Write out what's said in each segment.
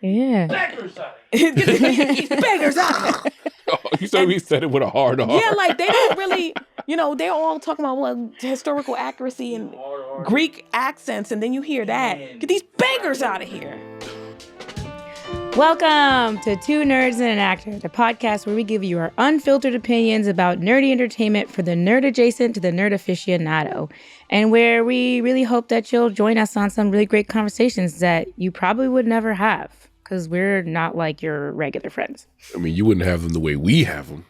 Yeah. Beggars out of here. These beggars out. You said we said it with a hard R. Yeah, like they don't really, they're all talking about historical accuracy and Greek accents, and then you hear that. Get these beggars out of here. Welcome to Two Nerds and an Actor, the podcast where we give you our unfiltered opinions about nerdy entertainment for the nerd adjacent to the nerd aficionado, and where we really hope that you'll join us on some really great conversations that you probably would never have, because we're not like your regular friends. I mean, you wouldn't have them the way we have them,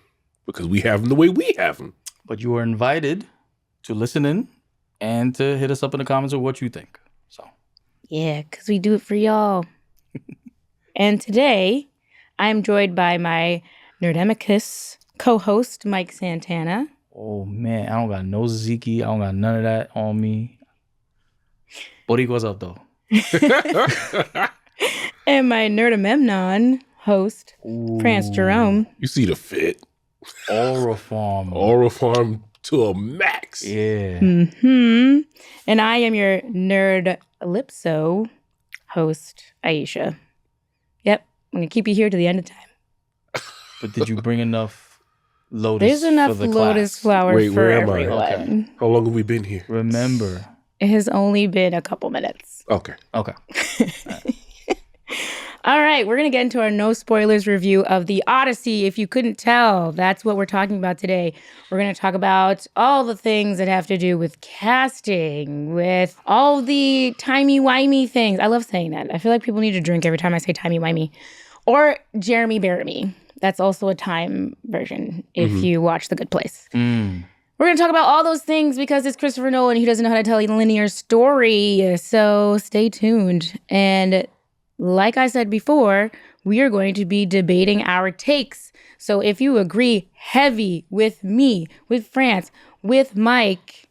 because we have them the way we have them. But you are invited to listen in and to hit us up in the comments of what you think. So, yeah, because we do it for y'all. And today, I'm joined by my Nerdemicus co-host, Mike Santana. Oh, man, I don't got no Ziki. I don't got none of that on me. Boricua's up, though. And my Nerdamemnon host, France Jerome. You see the fit. Aura Farm. Aura Farm to a max. Yeah. Mm-hmm. And I am your Nerd Ellipso host, Aisha. Yep, I'm going to keep you here to the end of time. But did you bring enough lotus? There's enough for the lotus class? flowers Wait, for where am I? everyone. Okay. How long have we been here? Remember. It has only been a couple minutes. Okay. All right, we're going to get into our no spoilers review of the Odyssey. If you couldn't tell, that's what we're talking about today. We're going to talk about all the things that have to do with casting, with all the timey-wimey things. I love saying that. I feel like people need to drink every time I say timey-wimey. Or Jeremy Bearimy. That's also a time version if you watch The Good Place. Mm. We're going to talk about all those things because it's Christopher Nolan. He doesn't know how to tell a linear story. So stay tuned. And like I said before, we are going to be debating our takes. So if you agree heavy with me, with France, with Mike,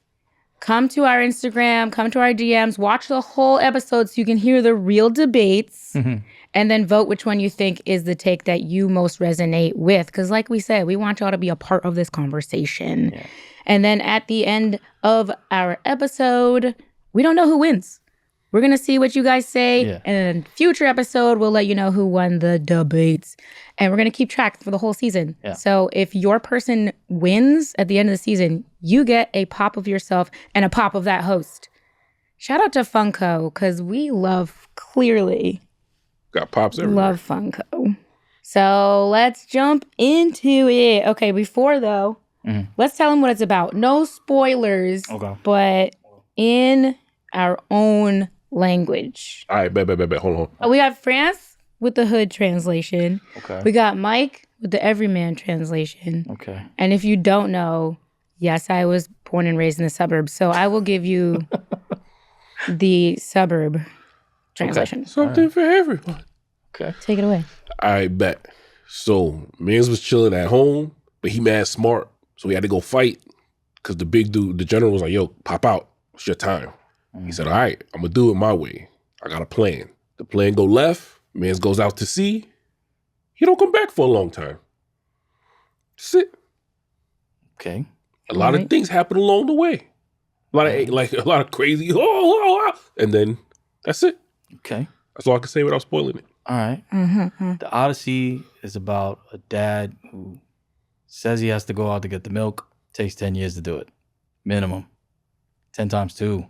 come to our Instagram, come to our DMs, watch the whole episode so you can hear the real debates, and then vote which one you think is the take that you most resonate with. Because like we said, we want y'all to be a part of this conversation. Yeah. And then at the end of our episode, we don't know who wins. We're going to see what you guys say. Yeah. And in a future episode, we'll let you know who won the debates. And we're going to keep track for the whole season. Yeah. So if your person wins at the end of the season, you get a pop of yourself and a pop of that host. Shout out to Funko, because we love, clearly. Got pops everywhere. Love Funko. So let's jump into it. Okay, before though, let's tell them what it's about. No spoilers, but in our own language. All right, bet. Hold on. We got France with the Hood translation. Okay. We got Mike with the Everyman translation. Okay. And if you don't know, yes, I was born and raised in the suburbs, so I will give you the suburb translation. Okay. Something for everyone. Okay. Take it away. I bet. So, Mans was chilling at home, but he mad smart, so he had to go fight because the big dude, the general, was like, yo, pop out. It's your time. He said, all right, I'm going to do it my way. I got a plan. The plan go left. Mans goes out to sea. He don't come back for a long time. That's it. Okay. A lot of things happen along the way. A lot of crazy, and then that's it. Okay. That's all I can say without spoiling it. All right. The Odyssey is about a dad who says he has to go out to get the milk. Takes 10 years to do it. Minimum. 10 times 2.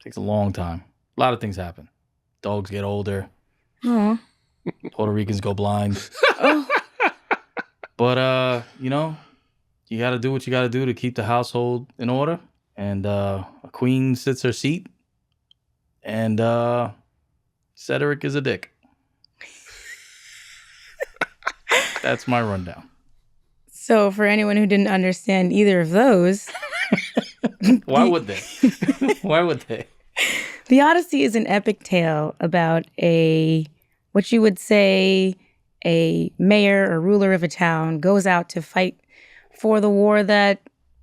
Takes a long time. A lot of things happen. Dogs get older. Puerto Ricans go blind. But, you got to do what you got to do to keep the household in order. And a queen sits her seat. And Cedric is a dick. That's my rundown. So for anyone who didn't understand either of those... Why would they? Why would they? The Odyssey is an epic tale about what you would say a mayor or ruler of a town goes out to fight for the war that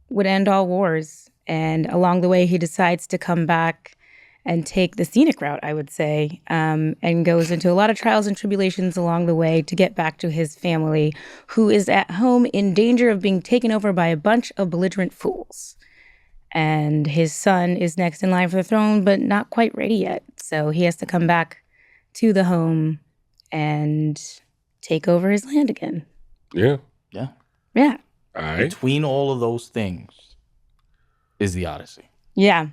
would end all wars. And along the way, he decides to come back and take the scenic route, I would say, and goes into a lot of trials and tribulations along the way to get back to his family, who is at home in danger of being taken over by a bunch of belligerent fools. And his son is next in line for the throne, but not quite ready yet. So he has to come back to the home and take over his land again. Yeah. Yeah. Yeah. All right. Between all of those things is the Odyssey. Yeah.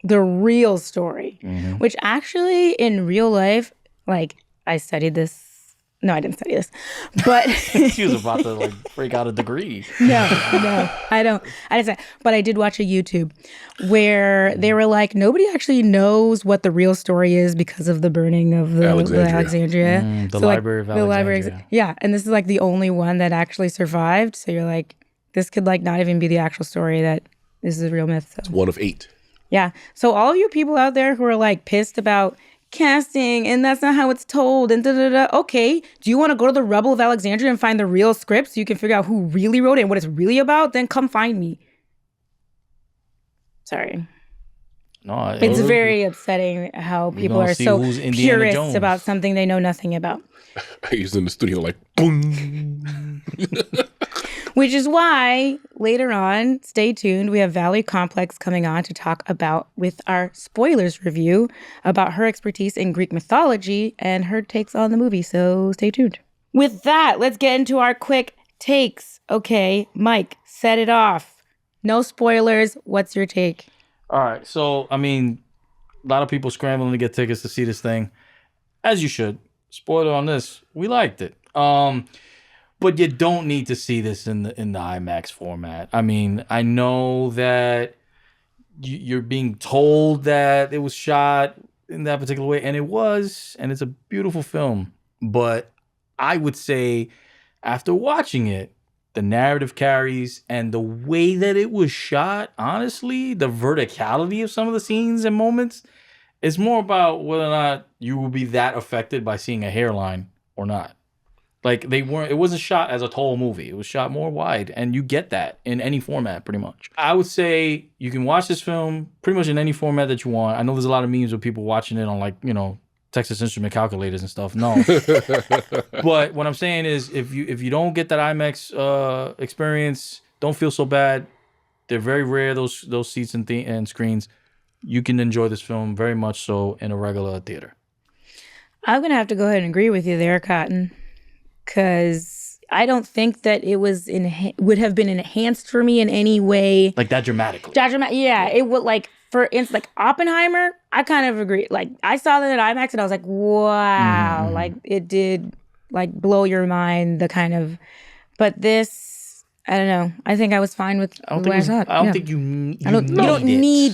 The real story, which actually in real life, like I studied this. No, I didn't study this, but She was about to like break out a degree. no, I don't. I didn't. But I did watch a YouTube where they were like, nobody actually knows what the real story is because of the burning of the Alexandria. The Library of Alexandria. Yeah, and this is like the only one that actually survived. So you're like, this could like not even be the actual story. That this is a real myth. So. It's one of 8. Yeah. So all of you people out there who are like pissed about casting and that's not how it's told and okay, do you want to go to the rubble of Alexandria and find the real script so you can figure out who really wrote it and what it's really about? Then come find me. Sorry. No, It's very upsetting how people are so purists about something they know nothing about. He's in the studio like, boom. Which is why later on, stay tuned. We have Valerie Complex coming on to talk about with our spoilers review about her expertise in Greek mythology and her takes on the movie. So stay tuned. With that, let's get into our quick takes. Okay, Mike, set it off. No spoilers. What's your take? All right. So, I mean, a lot of people scrambling to get tickets to see this thing, as you should. Spoiler on this, we liked it. But you don't need to see this in the IMAX format. I mean, I know that you're being told that it was shot in that particular way, and it was, and it's a beautiful film. But I would say, after watching it, the narrative carries, and the way that it was shot, honestly, the verticality of some of the scenes and moments, is more about whether or not you will be that affected by seeing a hairline or not. Like it wasn't shot as a tall movie. It was shot more wide, and you get that in any format pretty much. I would say you can watch this film pretty much in any format that you want. I know there's a lot of memes of people watching it on like, Texas Instrument calculators and stuff. No. But what I'm saying is if you don't get that IMAX experience, don't feel so bad. They're very rare, those seats and screens. You can enjoy this film very much so in a regular theater. I'm going to have to go ahead and agree with you there, Cotton. Because I don't think that it would have been enhanced for me in any way. Like that dramatically. Yeah, it would for instance, like Oppenheimer, I kind of agree. Like I saw that at IMAX and I was like, wow, like it did like blow your mind, the kind of, but this, I don't know. I think I was fine with what I saw. I don't think you need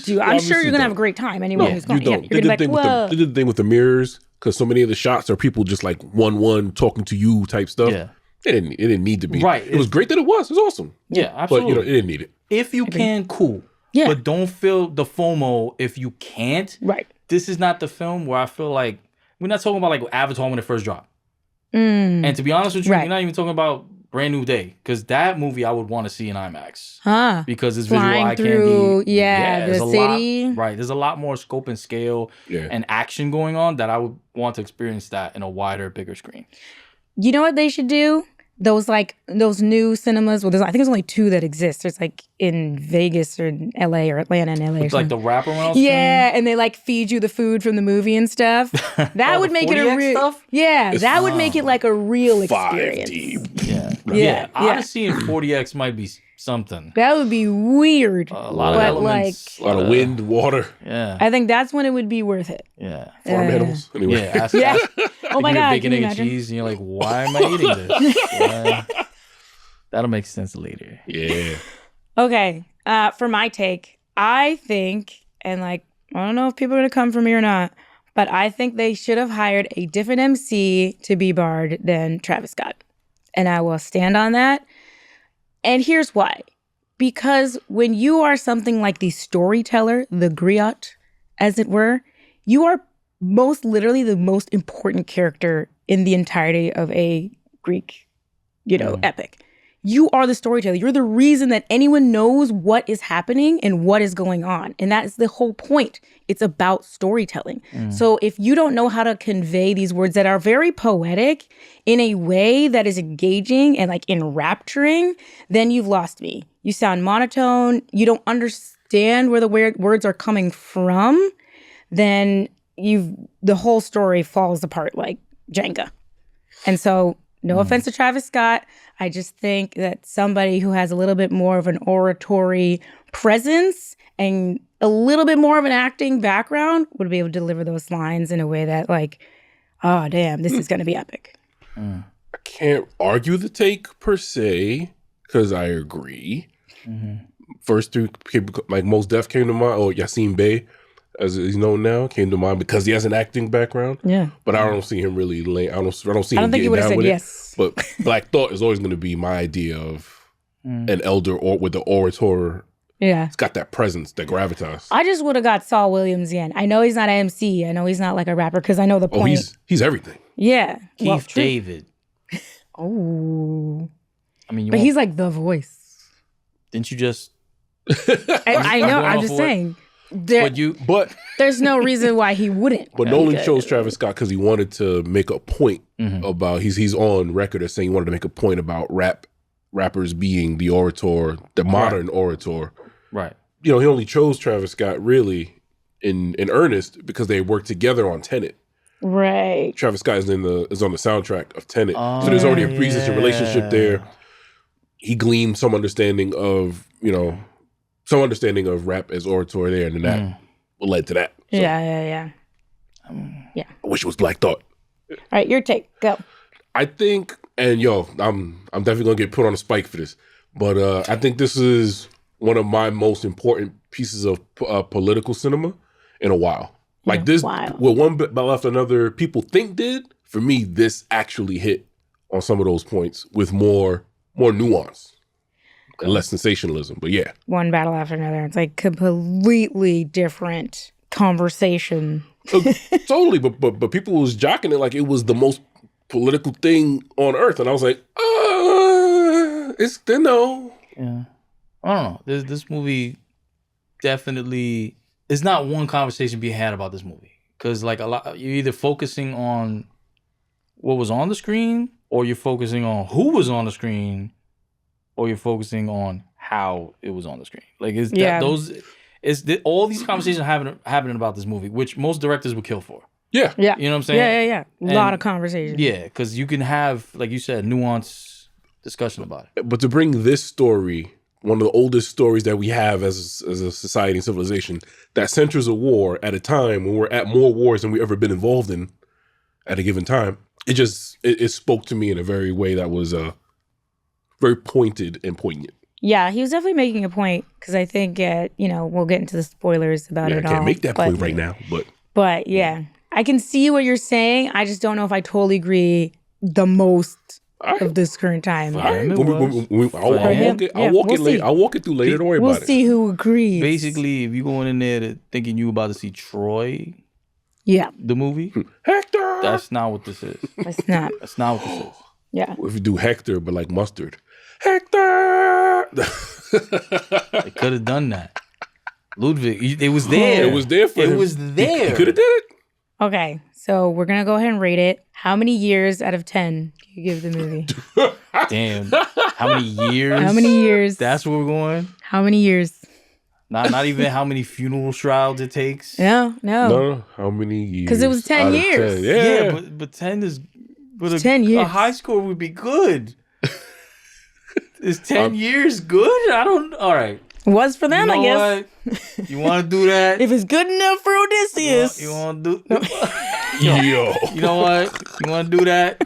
to. I'm sure you're going to have a great time anyway. You don't. They did the thing with the mirrors. Because so many of the shots are people just like one talking to you type stuff. Yeah. It didn't need to be. Right. It was great that it was. It was awesome. Yeah, absolutely. But it didn't need it. If you can, cool. Yeah. But don't feel the FOMO if you can't. Right. This is not the film where I feel like we're not talking about like Avatar when it first dropped. And to be honest with you, we're not even talking about Brand New Day, because that movie I would want to see in IMAX. Because it's visual eye candy. The city. There's a lot more scope and scale and action going on that I would want to experience that in a wider, bigger screen. You know what they should do? Those new cinemas. Well, I think there's only 2 that exist. There's like in Vegas or in LA or Atlanta and LA. It's like the wraparound. Yeah, and they like feed you the food from the movie and stuff. That would make it a real. Yeah, that would make it like a real experience. 5D. Yeah. Odyssey and 40X might be something. That would be weird. A lot of elements. A lot of wind, water. Yeah. I think that's when it would be worth it. Yeah. Farm animals. Anyway. Yeah. Oh my God. Bacon, egg, and cheese, and you're like, why am I eating this? That'll make sense later. Yeah. Okay. For my take, I think, and like, I don't know if people are going to come for me or not, but I think they should have hired a different MC to be Bard than Travis Scott. And I will stand on that. And here's why. Because when you are something like the storyteller, the griot, as it were, you are most literally the most important character in the entirety of a Greek, epic. You are the storyteller. You're the reason that anyone knows what is happening and what is going on. And that is the whole point. It's about storytelling. So if you don't know how to convey these words that are very poetic in a way that is engaging and like enrapturing, then you've lost me. You sound monotone. You don't understand where the words are coming from. Then the whole story falls apart like Jenga. And so, no offense to Travis Scott, I just think that somebody who has a little bit more of an oratory presence and a little bit more of an acting background would be able to deliver those lines in a way that, like, oh, damn, this is going to be epic. I can't argue the take per se, because I agree. First two, like Mos Def came to mind, or Yassine Bey, as he's known now, came to mind because he has an acting background. Yeah. But I don't see him really laying, I don't see I him don't think getting he would have down said with yes. it. But Black Thought is always going to be my idea of an elder or with the orator. Yeah. It's got that presence, that gravitas. I just would have got Saul Williams again. I know he's not an MC. I know he's not like a rapper because I know the point. He's everything. Yeah. Keith David. Oh. I mean, But he's like the voice. didn't you just? I know. I'm just saying. But There's no reason why he wouldn't. But Nolan chose Travis Scott because he wanted to make a point about he's on record as saying he wanted to make a point about rappers being the orator, the modern orator. Right. You know, he only chose Travis Scott really in earnest because they worked together on Tenet. Right. Travis Scott is on the soundtrack of Tenet, so there's already a pre-existing relationship there. He gleaned some understanding of rap as oratory there, and then that led to that. So, Yeah. I wish it was Black Thought. All right, your take. Go. I think, and I'm definitely gonna get put on a spike for this, but I think this is one of my most important pieces of political cinema in a while. Like this, what one battle after another people think did, for me, this actually hit on some of those points with more nuance and less sensationalism. But yeah. One battle after another. It's like completely different conversation. Totally, but people was jocking it like it was the most political thing on earth, and I was like, it's no. Yeah, I don't know. This movie definitely is not one conversation being had about this movie because like a lot, you're either focusing on what was on the screen, or you're focusing on who was on the screen, or you're focusing on how it was on the screen. Like all these conversations are happening about this movie, which most directors would kill for. Yeah. Yeah. You know what I'm saying? Yeah. A lot of conversation. Yeah, because you can have, like you said, nuanced discussion about it. But to bring this story, one of the oldest stories that we have as a society and civilization, that centers a war at a time when we're at more wars than we've ever been involved in at a given time, it spoke to me in a very way that was very pointed and poignant. Yeah, he was definitely making a point because I think, we'll get into the spoilers about it all. I can't make that point right now, But yeah, I can see what you're saying. I just don't know if I totally agree the most of this current time. I'll walk it through later. Don't worry about it. We'll see who agrees. Basically, if you're going in there thinking you about to see Troy, the movie, Hector, that's not what this is. That's not. That's not what this is. Yeah. If you do Hector, but like mustard, Hector. They could have done that. Ludwig, it was there. It was there for him. It was there. He could have did it. Okay, so we're gonna go ahead and rate it. How many years out of 10 do you give the movie? Damn. How many years? How many years? That's where we're going? How many years? Not even how many funeral shrouds it takes. No. How many years? Because it was 10 years. 10. Yeah, but 10 is... But 10 years. A high score would be good. Is 10 years good? I don't... All right. Was for them, I guess. What? You want to do that? If it's good enough for Odysseus. You want to do... Yo. You know what? You want to do that?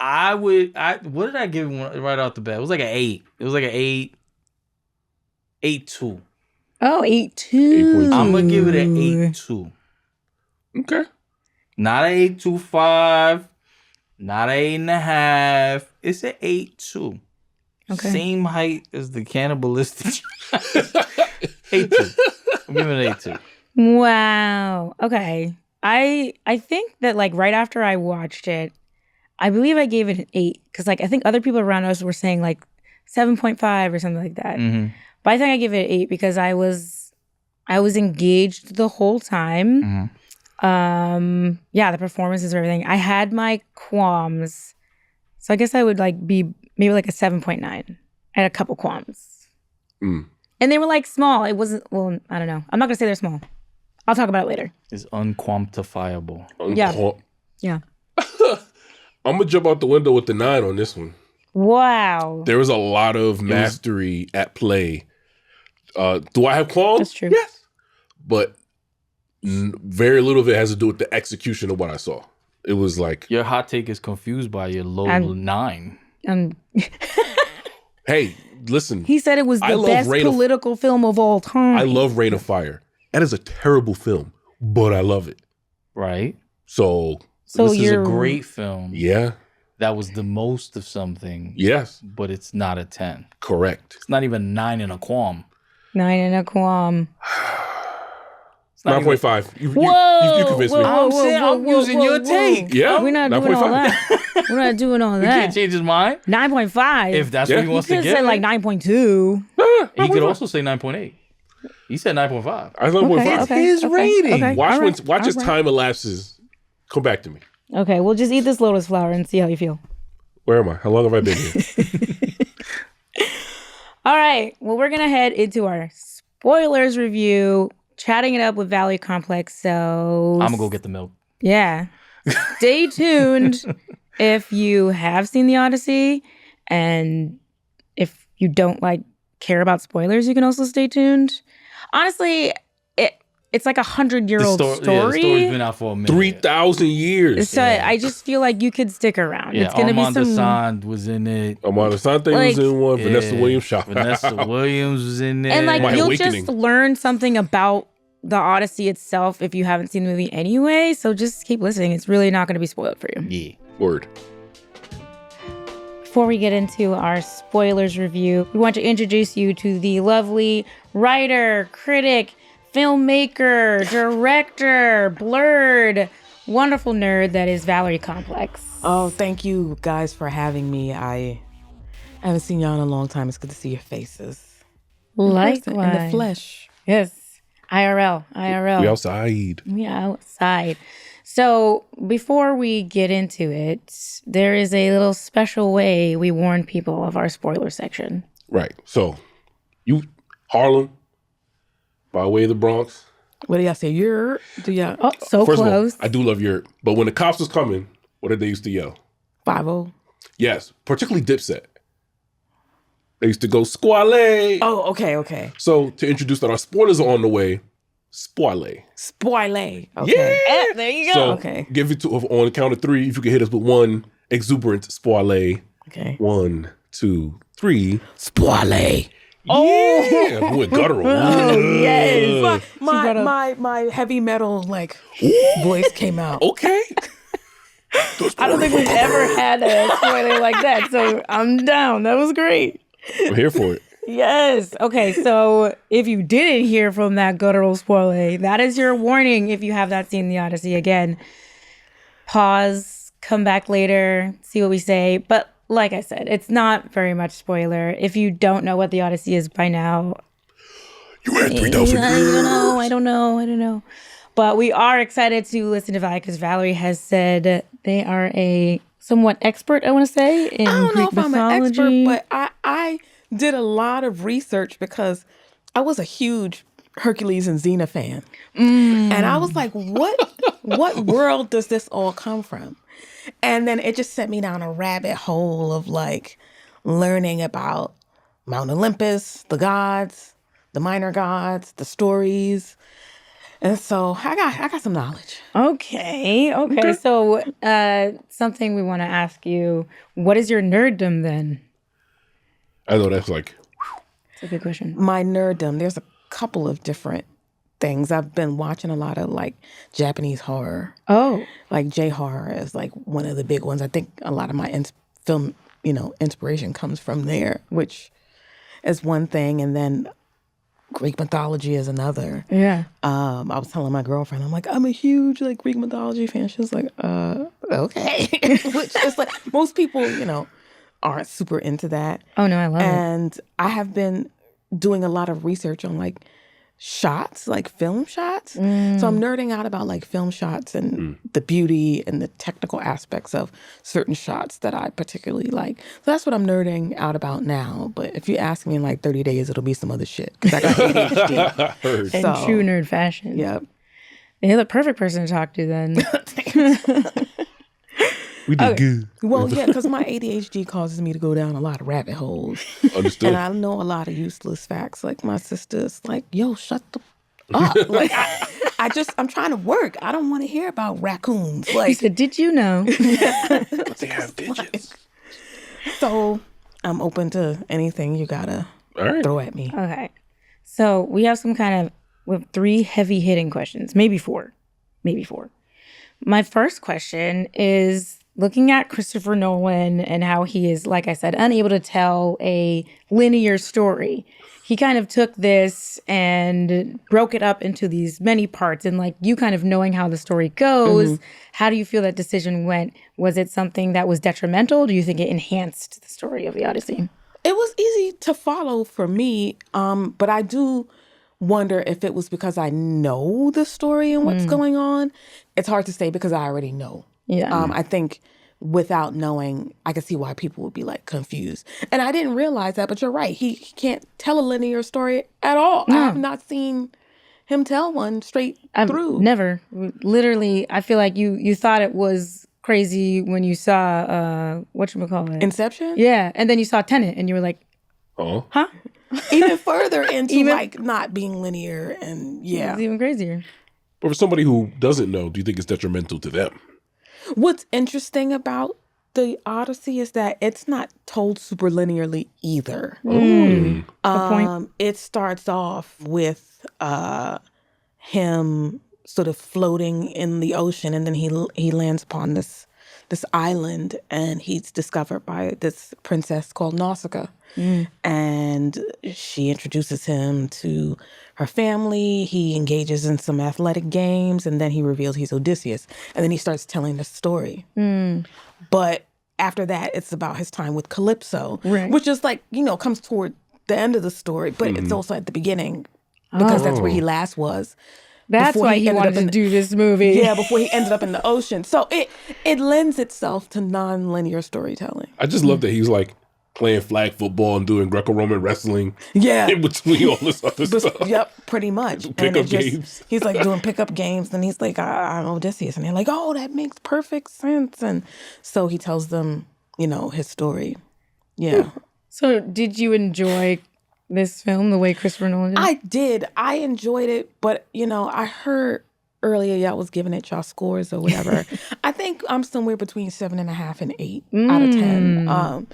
What did I give him right off the bat? It was like an 8. It was like an 8. 8.2. Oh, 8.2. I'm going to give it an 8.2. Okay. Not an 8.25. Not an 8.5. It's an 8.2. Okay. Same height as the cannibalistic. 8.2. I'm giving it an 8.2. Wow. Okay. I think that like right after I watched it, I believe I gave it an 8 because like I think other people around us were saying like 7.5 or something like that. Mm-hmm. But I think I give it an 8 because I was engaged the whole time. Mm-hmm. The performances and everything. I had my qualms, so I guess I would like be maybe like a 7.9. I had a couple qualms, and they were like small. It wasn't. Well, I don't know. I'm not gonna say they're small. I'll talk about it later. It's unquantifiable. Yeah. I'm gonna jump out the window with the 9 on this one. Wow. There was a lot of mastery at play. Do I have qualms? That's true. Yes. But very little of it has to do with the execution of what I saw. It was like... Your hot take is confused by your low 9. Hey, listen. He said it was the best political film of all time. I love Reign of Fire. That is a terrible film, but I love it. Right. So this is a great film. Yeah. That was the most of something. Yes. But it's not a 10. Correct. It's not even 9 and a qualm. 9 and a qualm. 9.5. You convinced me. I'm using your take. Yeah. We're not doing all that. We're not doing all that. You can't change his mind? 9.5. If that's what he wants to get. You could say like 9.2. He could also say 9.8. He said 9.5. I said 9.5. It's his rating. Okay. Watch as time elapses. Come back to me. Okay, we'll just eat this lotus flower and see how you feel. Where am I? How long have I been here? All right. Well, we're going to head into our spoilers review, chatting it up with Valerie Complex. So I'm going to go get the milk. Yeah. Stay tuned if you have seen the Odyssey. And if you don't care about spoilers, you can also stay tuned. Honestly, it's like 100-year-old story. Yeah, the story's been out for a minute. 3,000 years. So I just feel like you could stick around. Yeah, it's gonna be some. Sand was in it. Amanda Sante was in one. Yeah, Vanessa Williams shot. Vanessa Williams was in there. And you'll just learn something about the Odyssey itself if you haven't seen the movie anyway. So just keep listening. It's really not going to be spoiled for you. Yeah. Word. Before we get into our spoilers review, we want to introduce you to the lovely writer, critic, filmmaker, director, blurred, wonderful nerd that is Valerie Complex. Oh, thank you guys for having me. I haven't seen y'all in a long time. It's good to see your faces. Likewise. In the flesh. Yes. IRL. We outside. We outside. So before we get into it, there is a little special way we warn people of our spoiler section. Right. So, Harlem, by way of the Bronx. What do y'all say? Do y'all? Oh, so First close. Of all, I do love Europe. But when the cops was coming, what did they used to yell? 5-0. Yes, particularly Dipset. They used to go, squale. Oh, okay. So to introduce that our spoilers are on the way, spoile. Spoile. Okay. Yeah. There you go. So Okay. give it to on the count of 3. If you can hit us with one exuberant spoile. Okay. 1, 2, 3. Spoile. Yeah. With guttural. Oh, yes. My heavy metal voice came out. Okay. I don't think we've ever had a spoiler like that, so I'm down. That was great. I'm here for it. Yes. Okay, so if you didn't hear from that guttural spoiler, that is your warning if you have not seen the Odyssey. Again, pause, come back later, see what we say. But like I said, it's not very much spoiler. If you don't know what the Odyssey is by now, You had 3,000 years. I don't know. But we are excited to listen to Valerie because Valerie has said they are a somewhat expert, I want to say, in I don't know Greek if I'm mythology. an expert, but I did a lot of research because I was a huge Hercules and Xena fan. And I was like, what world does this all come from? And then it just sent me down a rabbit hole of learning about Mount Olympus, the gods, the minor gods, the stories. And so I got some knowledge. Okay. So something we want to ask you, what is your nerddom then? I know that's It's a good question. My nerddom, there's a couple of different things. I've been watching a lot of Japanese horror. Oh. J-horror is one of the big ones. I think a lot of my film, inspiration comes from there, which is one thing. And then Greek mythology is another. Yeah. I was telling my girlfriend, I'm like, I'm a huge Greek mythology fan. She was like, okay. Which is most people, aren't super into that. Oh no, I love it. And I have been doing a lot of research on shots, film shots. So I'm nerding out about film shots and the beauty and the technical aspects of certain shots that I particularly like. So that's what I'm nerding out about now. But if you ask me in 30 days, it'll be some other shit because I got ADHD. In true nerd fashion. Yep. You're the perfect person to talk to then. We did good. Well, yeah, because my ADHD causes me to go down a lot of rabbit holes. Understood. And I know a lot of useless facts. Like my sister's like, yo, shut the up. Like I'm trying to work. I don't want to hear about raccoons. He Like, said, "Did you know?" They have digits. so I'm open to anything you gotta All right. throw at me. Okay. So we have we have 3 heavy hitting questions, maybe 4. My first question is looking at Christopher Nolan and how he is, like I said, unable to tell a linear story. He kind of took this and broke it up into these many parts, and like you kind of knowing how the story goes, how do you feel that decision went? Was it something that was detrimental? Do you think it enhanced the story of the Odyssey? It was easy to follow for me, but I do wonder if it was because I know the story and what's going on. It's hard to say because I already know. Yeah. I think without knowing, I can see why people would be like confused. And I didn't realize that, but you're right. He can't tell a linear story at all. I have not seen him tell one straight through. Never. Literally, I feel like you thought it was crazy when you saw whatchamacallit? Inception? Yeah. And then you saw Tenet and you were like, Oh. huh? Even further into like not being linear and yeah. It's even crazier. But for somebody who doesn't know, do you think it's detrimental to them? What's interesting about the Odyssey is that it's not told super linearly either. Good point. It starts off with him sort of floating in the ocean, and then he lands upon this island, and he's discovered by this princess called Nausicaa. And she introduces him to her family. He engages in some athletic games, and then he reveals he's Odysseus. And then he starts telling the story. But after that, it's about his time with Calypso, which is like, comes toward the end of the story, but it's also at the beginning because that's where he last was. That's before why he he ended wanted up in to do this movie. Yeah, before he ended up in the ocean. So it lends itself to non-linear storytelling. I just love that he's like playing flag football and doing Greco-Roman wrestling. Yeah. In between all this other stuff. Yep, pretty much. Pickup games. He's like doing pickup games, and he's like, I'm Odysseus. And they're like, oh, that makes perfect sense. And so he tells them, his story. Yeah. So did you enjoy this film the way Christopher Nolan did? I did. I enjoyed it, but, I heard earlier y'all was giving it y'all scores or whatever. I think I'm somewhere between 7.5 and 8 out of 10.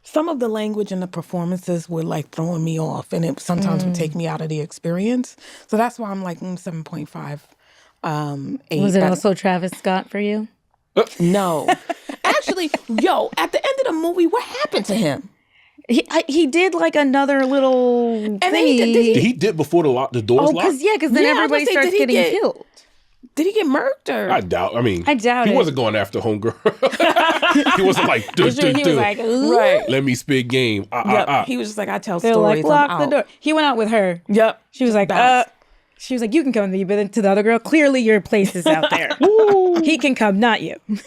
Some of the language and the performances were like throwing me off, and it sometimes would take me out of the experience. So that's why I'm like 7.5, 8. Was it also Travis Scott for you? No. Actually, at the end of the movie, what happened to him? He did like another little thing. And then he did before the doors locked? Because then Yeah, I was everybody gonna say, starts did he getting get- killed. Did he get murked or? I doubt it. He wasn't going after homegirl. He wasn't like, He was like, ooh. Right. let me spit game. Yep. He was just like, I tell They're stories. like, lock I'm the out. door. He went out with her. Yep. She was like, Bounce. you can come with me. But then to the other girl, clearly your place is out there. He can come, not you. You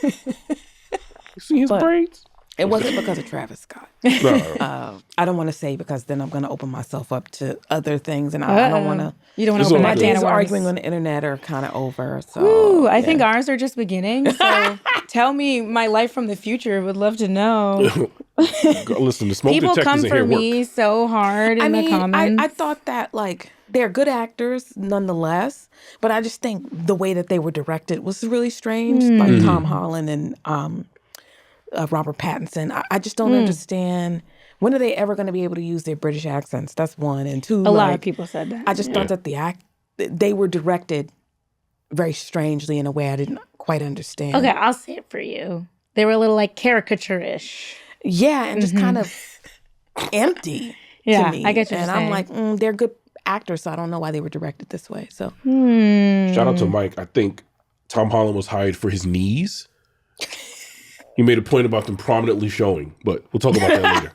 see his braids? It wasn't because of Travis Scott. No. I don't want to say because then I'm going to open myself up to other things, and I don't want to. You don't want It's to open all that good. can Days of of worms. arguing on the internet are kind of over. So Ooh, I think ours are just beginning. So tell me my life from the future. Would love to know. Listen, the smoke People detectors come in for here me work. so hard in the comments. I thought that like they're good actors nonetheless, but I just think the way that they were directed was really strange. Like Tom Holland and Robert Pattinson. I just don't understand. When are they ever going to be able to use their British accents? That's one. And two, A lot of people said that. I just thought that they were directed very strangely in a way I didn't quite understand. Okay, I'll say it for you. They were a little like caricature-ish. Yeah, and just kind of empty Yeah, to me. I get what and you're I'm saying. like, they're good actors, so I don't know why they were directed this way. So Shout out to Mike. I think Tom Holland was hired for his knees. He made a point about them prominently showing, but we'll talk about that later.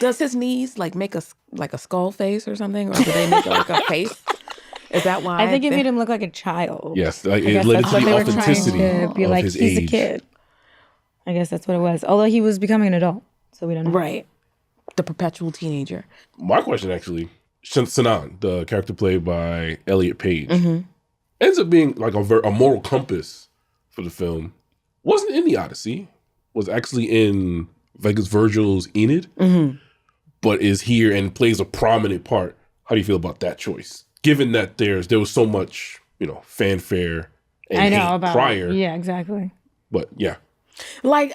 does his knees like make a skull face or something, or do they make like a face? Is that why? I think it made him look like a child. Yes, I it guess led that's to what the they were trying authenticity to be of like. his He's age. a kid. I guess that's what it was. Although he was becoming an adult, so we don't know. right, the perpetual teenager. My question actually, Sanan, the character played by Elliot Page, ends up being like a moral compass for the film. Wasn't in the Odyssey. was actually in Vegas Virgil's Enid, but is here and plays a prominent part. How do you feel about that choice? Given that there was so much, fanfare and hate prior. Yeah, exactly. But yeah. Like,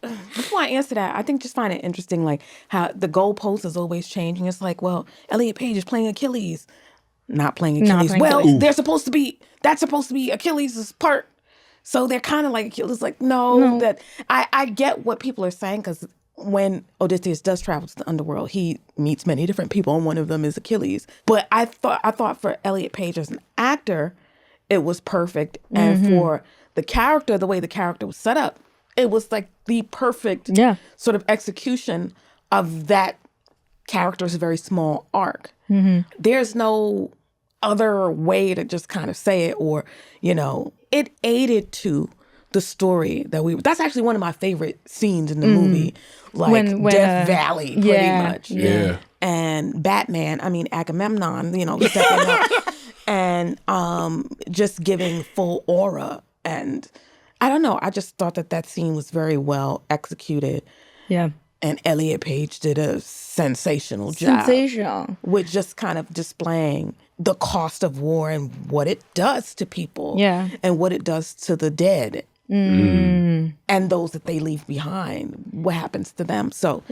before I answer that, I think just find it interesting, like how the goalpost is always changing. It's like, well, Elliot Page is playing Achilles, not playing Achilles. That's supposed to be Achilles' part. So they're kind of like Achilles, like, no. That I get what people are saying, because when Odysseus does travel to the underworld, he meets many different people, and one of them is Achilles. But I thought for Elliot Page as an actor, it was perfect. And for the character, the way the character was set up, it was like the perfect sort of execution of that character's very small arc. There's no other way to just kind of say it, or, it aided to the story that's actually one of my favorite scenes in the movie, like when Death Valley, pretty much. Yeah. And Batman, Agamemnon, stepping up and just giving full aura. And I don't know, I just thought that scene was very well executed. Yeah. And Elliot Page did a sensational job. With just kind of displaying the cost of war and what it does to people. Yeah. And what it does to the dead. And those that they leave behind, what happens to them. So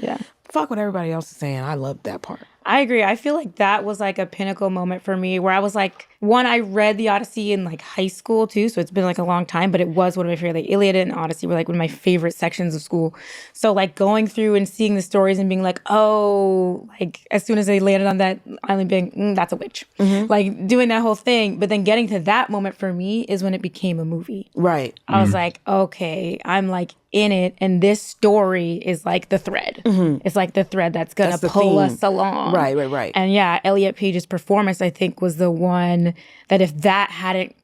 fuck what everybody else is saying. I love that part. I agree. I feel like that was like a pinnacle moment for me, where I was like, I read the Odyssey in like high school too, so it's been like a long time, but it was one of my favorite. Like Iliad and Odyssey were like one of my favorite sections of school. So like going through and seeing the stories and being like, oh, like as soon as they landed on that island, being that's a witch, like doing that whole thing. But then getting to that moment for me is when it became a movie. Right. I was like, okay, I'm like in it, and this story is like the thread. It's like the thread that's gonna pull us along. Right. And yeah, Elliot Page's performance, I think, was the one that if that hadn't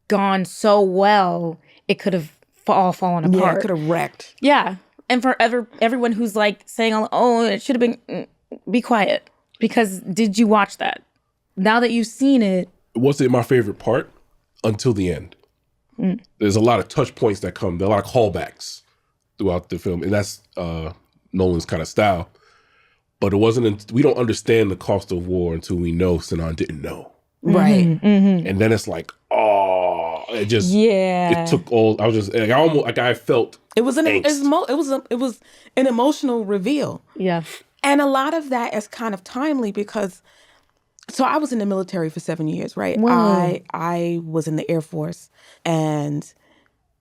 gone so well, it could have all fallen apart. Yeah, it could have wrecked. Yeah. And for everyone who's like saying, oh, it should have been, be quiet. Because did you watch that? Now that you've seen it. Wasn't my favorite part until the end. There's a lot of touch points that come. There are a lot of callbacks throughout the film. And that's Nolan's kind of style. But it wasn't, we don't understand the cost of war until we know Sinan didn't know. Right. And then it's like, oh, it just, it took all, I was just, like, I almost, like I felt it was an emotional reveal. Yeah. And a lot of that is kind of timely because, so I was in the military for 7 years, right? Wow. I was in the Air Force, and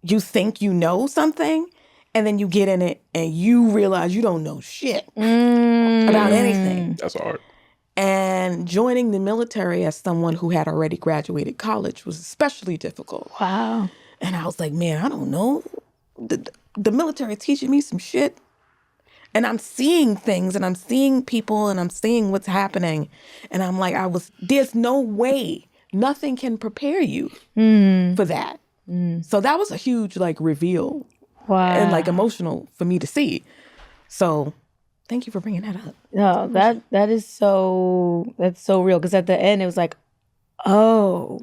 you think you know something, and then you get in it and you realize you don't know shit about anything. That's hard. And joining the military as someone who had already graduated college was especially difficult. Wow. And I was like, man, I don't know. The military is teaching me some shit. And I'm seeing things, and I'm seeing people, and I'm seeing what's happening. And I'm like, there's no way, nothing can prepare you for that. So that was a huge reveal. Wow. And emotional for me to see. So thank you for bringing that up. No, that's so real. Because at the end it was like, oh,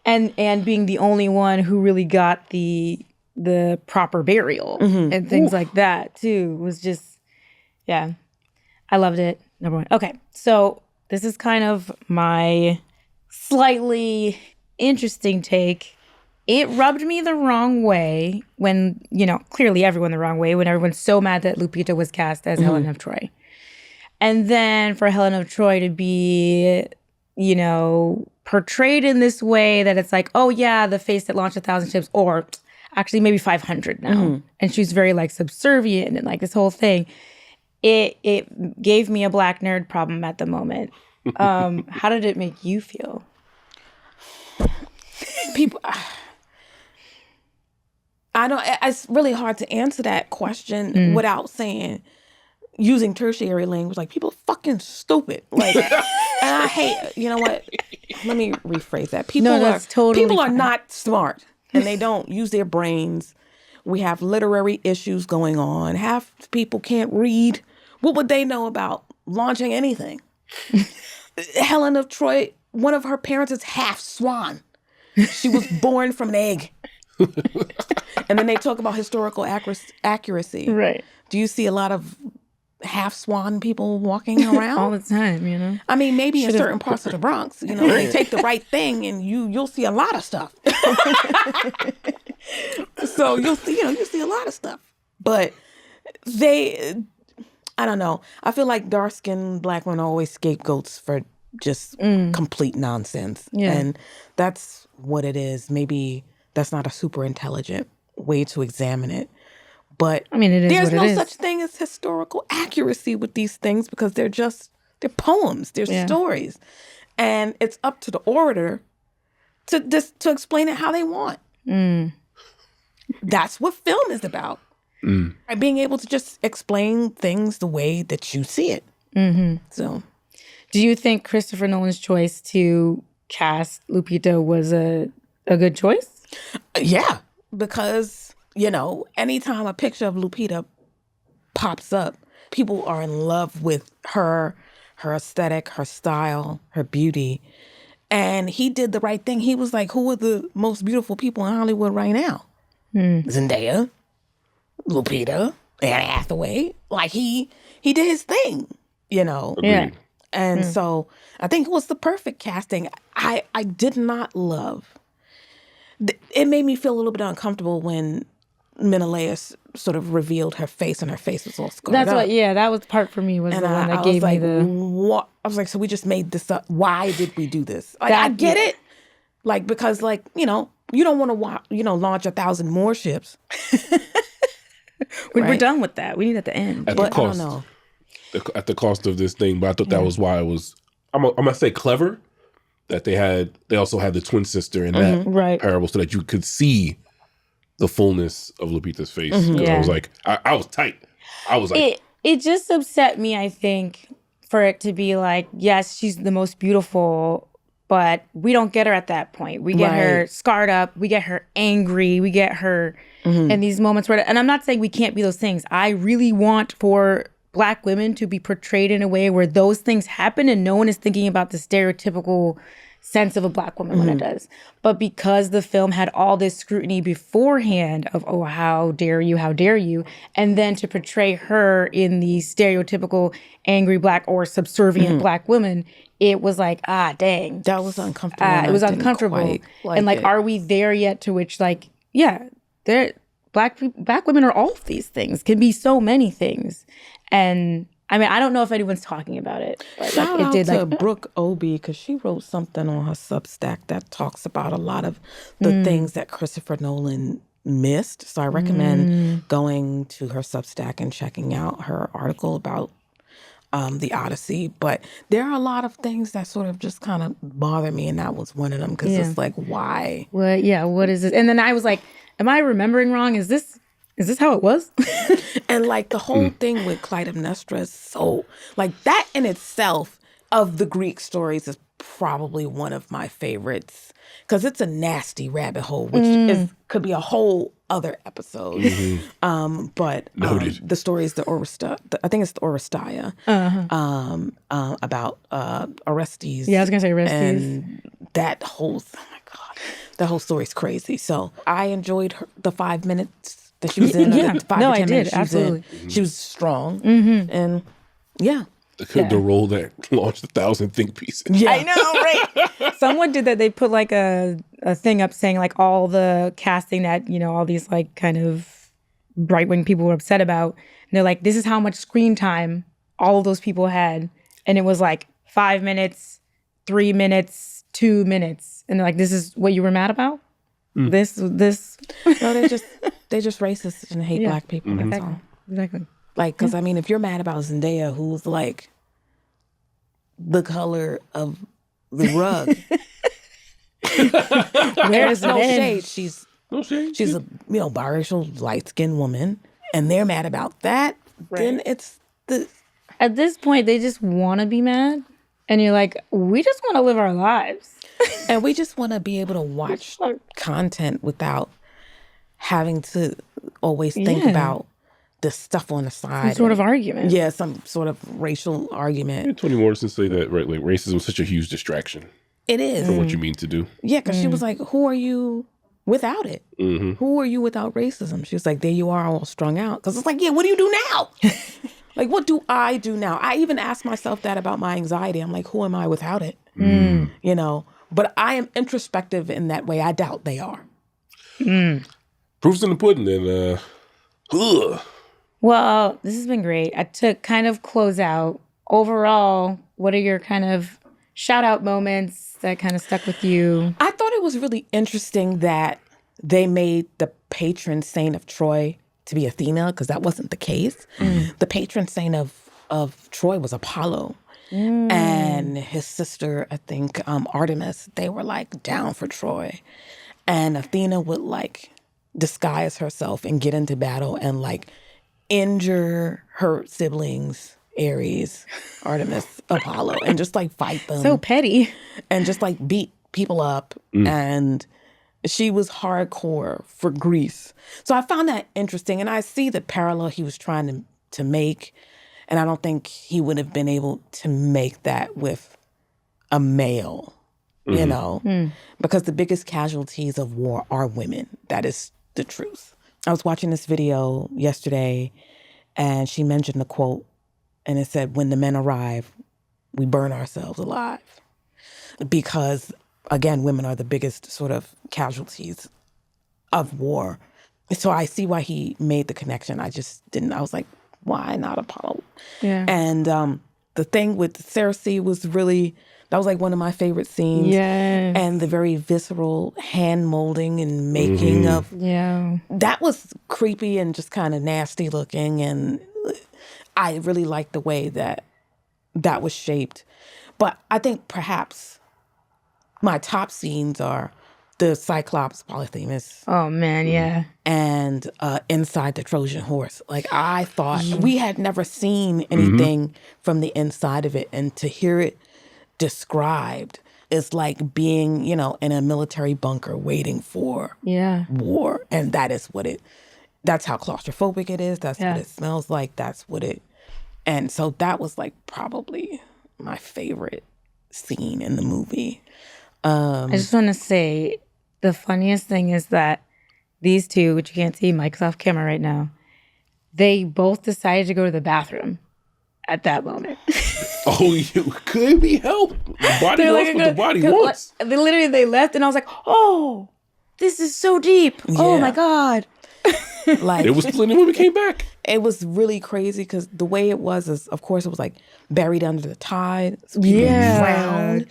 and being the only one who really got the proper burial and things like that too was just, yeah, I loved it. Number one. Okay, so this is kind of my slightly interesting take. It rubbed me the wrong way when, clearly everyone the wrong way, when everyone's so mad that Lupita was cast as Helen of Troy. And then for Helen of Troy to be, portrayed in this way that it's like, oh yeah, the face that launched 1,000 ships, or actually maybe 500 now. And she's very subservient and this whole thing. It gave me a black nerd problem at the moment. How did it make you feel? People... I don't. It's really hard to answer that question without using tertiary language. People are fucking stupid. And I hate. You know what? Let me rephrase that. People are not smart, and they don't use their brains. We have literary issues going on. Half people can't read. What would they know about launching anything? Helen of Troy. One of her parents is half swan. She was born from an egg. And then they talk about historical accuracy. Right. Do you see a lot of half swan people walking around? All the time, you know? I mean, maybe in certain parts of the Bronx, you know, they take the right thing and you'll see a lot of stuff. So you'll see a lot of stuff. But I don't know. I feel like dark-skinned black women are always scapegoats for just complete nonsense. Yeah. And that's what it is. Maybe that's not a super intelligent way to examine it. But I mean, it is there's what it no is. such thing as historical accuracy with these things because they're poems, they're stories. And it's up to the orator to explain it how they want. That's what film is about. And being able to just explain things the way that you see it. So, do you think Christopher Nolan's choice to cast Lupita was a good choice? Yeah, because, anytime a picture of Lupita pops up, people are in love with her aesthetic, her style, her beauty. And he did the right thing. He was like, who are the most beautiful people in Hollywood right now? Zendaya, Lupita, Anne Hathaway. Like he did his thing, Agreed. Yeah. And so I think it was the perfect casting. I did not love. It made me feel a little bit uncomfortable when Menelaus sort of revealed her face and her face was all scarred That's up. what, that was the part for me was And the one that I gave was me like, the... what? I was like, so we just made this up. Why did we do this? Like, I That- get it. Like, because you don't want to, launch 1,000 more ships. We're right. done with that. We need at the end. At the But I don't cost. know. At the cost of this thing, but I thought that was why it was. I'm gonna say clever that they also had the twin sister in that Right. parable, so that you could see the fullness of Lupita's face. 'Cause I Yeah. was like, I was tight. I was like, It just upset me, I think, for it to be like, yes, she's the most beautiful, but we don't get her at that point. We get her Right. scarred up. We get her angry. We get her in these moments where, and I'm not saying we can't be those things. I really want for Black women to be portrayed in a way where those things happen and no one is thinking about the stereotypical sense of a Black woman when it does. But because the film had all this scrutiny beforehand of, oh, how dare you, and then to portray her in the stereotypical angry Black or subservient Black woman, it was like, dang. That was uncomfortable. and It was I didn't uncomfortable. quite And like, it. are we there yet to which they're Black women are all of these things, can be so many things. And I mean, I don't know if anyone's talking about it. But Shout like, out it did to like Brooke Obie because she wrote something on her Substack that talks about a lot of the things that Christopher Nolan missed. So I recommend going to her Substack and checking out her article about the Odyssey. But there are a lot of things that sort of just kind of bother me, and that was one of them because it's like, why? what is this? And then I was like, am I remembering wrong? Is this how it was? And like the whole thing with Clytemnestra is so like that in itself of the Greek stories is probably one of my favorites because it's a nasty rabbit hole, which could be a whole other episode. But Noted. the story is I think it's the Oresteia about Orestes. Yeah, I was gonna say Orestes. And that whole that whole story's crazy. So I enjoyed the 5 minutes that she was in. Yeah. The 5 No, to I 10 did, minutes she was in. absolutely. She was strong. And yeah. the role that launched 1,000 think pieces. Yeah. I know, right? Someone did that. They put like a thing up saying like all the casting that, all these like kind of right-wing people were upset about. And they're like, this is how much screen time all of those people had. And it was like 5 minutes, 3 minutes, 2 minutes. And they're like, this is what you were mad about? This. No, they're just racist and hate Black people. That's all. Exactly. Like, because I mean, if you're mad about Zendaya, who's like the color of the rug, there's no shade. She's No shade. a biracial, light skinned woman, and they're mad about that. Then it's the At this point, they just want to be mad. And you're like, we just want to live our lives. and we just want to be able to watch content without having to always think about the stuff on the side. Some sort of argument. Yeah, some sort of racial argument. Toni Morrison say that, right? Like racism is such a huge distraction It is. from what you mean to do. Yeah, because she was like, who are you without it. Mm-hmm. Who are you without racism? She was like, there you are all strung out. Because it's like, yeah, what do you do now? Like, what do I do now? I even asked myself that about my anxiety. I'm like, who am I without it? You know, but I am introspective in that way. I doubt they are. Proof's in the pudding. And, Well, this has been great. To kind of close out, overall, what are your kind of shout out moments that kind of stuck with you? I thought it was really interesting that they made the patron saint of Troy to be Athena, because that wasn't the case. The patron saint of Troy was Apollo. And his sister, I think, Artemis, they were like down for Troy. And Athena would like disguise herself and get into battle and like injure her siblings, Ares, Artemis, Apollo, and just like fight them. So petty. And just like beat people up. And she was hardcore for Greece. So I found that interesting. And I see the parallel he was trying to make. And I don't think he would have been able to make that with a male, you know, because the biggest casualties of war are women. That is the truth. I was watching this video yesterday and she mentioned a quote and it said, when the men arrive, we burn ourselves alive. Because again, women are the biggest sort of casualties of war. So I see why he made the connection. I just didn't. I was like, why not Apollo? Yeah. And the thing with Circe was really, that was like one of my favorite scenes. Yeah. And the very visceral hand molding and making of, that was creepy and just kind of nasty looking. And I really liked the way that was shaped. But I think perhaps my top scenes are the Cyclops Polyphemus. Oh, man, yeah. And inside the Trojan horse. Like, I thought we had never seen anything from the inside of it. And to hear it described is like being, you know, in a military bunker waiting for war. And that is that's how claustrophobic it is. That's what it smells like. That's what and so that was like probably my favorite scene in the movie. I just want to say the funniest thing is that these two, which you can't see, Mike's off camera right now, they both decided to go to the bathroom at that moment. Oh, you could be helped. The body wants what the body wants. They left and I was like, oh, this is so deep. Oh my God. Like, there was plenty when we came back. It was really crazy because the way it was is, of course, it was like buried under the tide. So people drowning.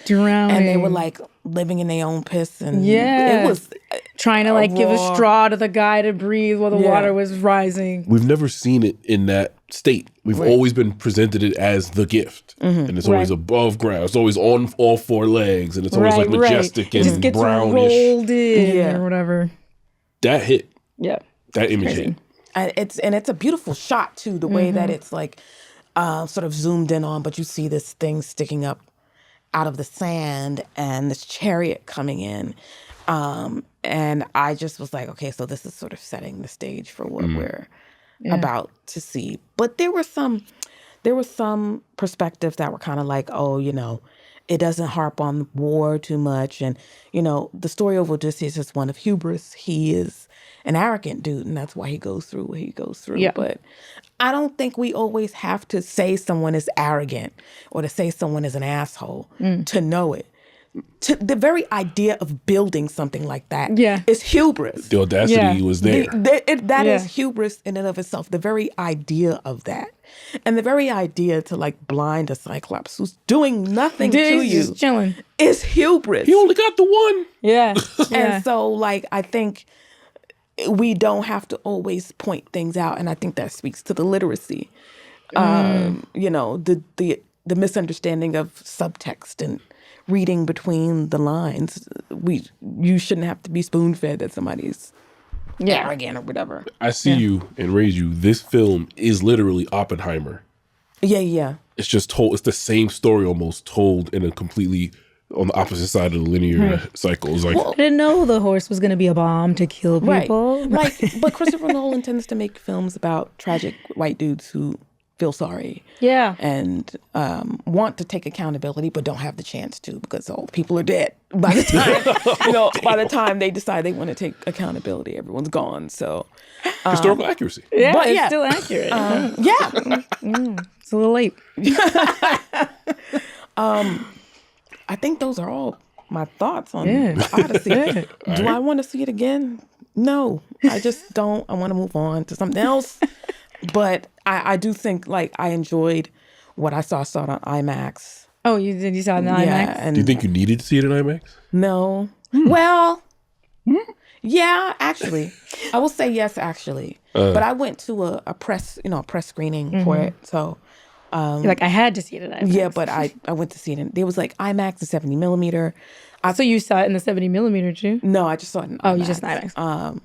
And they were like living in their own piss. And it was trying to like give a straw to the guy to breathe while the water was rising. We've never seen it in that state. We've always been presented it as the gift. And it's always above ground. It's always on all four legs. And it's always like majestic and just gets brownish. Rolled in or whatever. That hit. Yeah. That image hit. And it's a beautiful shot too, the way that it's like sort of zoomed in on, but you see this thing sticking up out of the sand and this chariot coming in. And I just was like, okay, so this is sort of setting the stage for what we're about to see. But there were some perspectives that were kind of like, oh, you know, it doesn't harp on war too much. And, you know, the story of Odysseus is one of hubris. He is an arrogant dude, and that's why he goes through what he goes through. Yeah. But I don't think we always have to say someone is arrogant or to say someone is an asshole to know it. The very idea of building something like that is hubris. The audacity was there. That is hubris in and of itself. The very idea of that. And the very idea to like blind a Cyclops who's doing nothing to you just chilling. Is hubris. He only got the one. Yeah. And so like I think we don't have to always point things out. And I think that speaks to the literacy. You know, the misunderstanding of subtext and reading between the lines. You shouldn't have to be spoon-fed that somebody's arrogant or whatever. I see you and raise you. This film is literally Oppenheimer. Yeah. It's just told. It's the same story almost told in a completely on the opposite side of the linear cycle. It's like, I didn't know the horse was going to be a bomb to kill people. Right. But Christopher Nolan tends to make films about tragic white dudes who feel sorry Yeah. and want to take accountability, but don't have the chance to because all the people are dead by the time by the time they decide they want to take accountability. Everyone's gone. So Historical accuracy. Yeah, But it's yeah. still accurate. yeah, It's a little late. I think those are all my thoughts on Yeah. Odyssey. Do I want to see it again? No, I just don't. I want to move on to something else. But I do think like I enjoyed what I saw. I saw it on IMAX. Oh, you saw it in the Yeah, IMAX? and Do you think you needed to see it in IMAX? no. Well, yeah, actually, I will say yes. Actually, but I went to a press, press screening for it. So You're like, I had to see it in IMAX. yeah, but I went to see it. There was like IMAX and 70 millimeter. So you saw it in the 70 millimeter too? No, I just saw it in IMAX. Oh, you just in IMAX.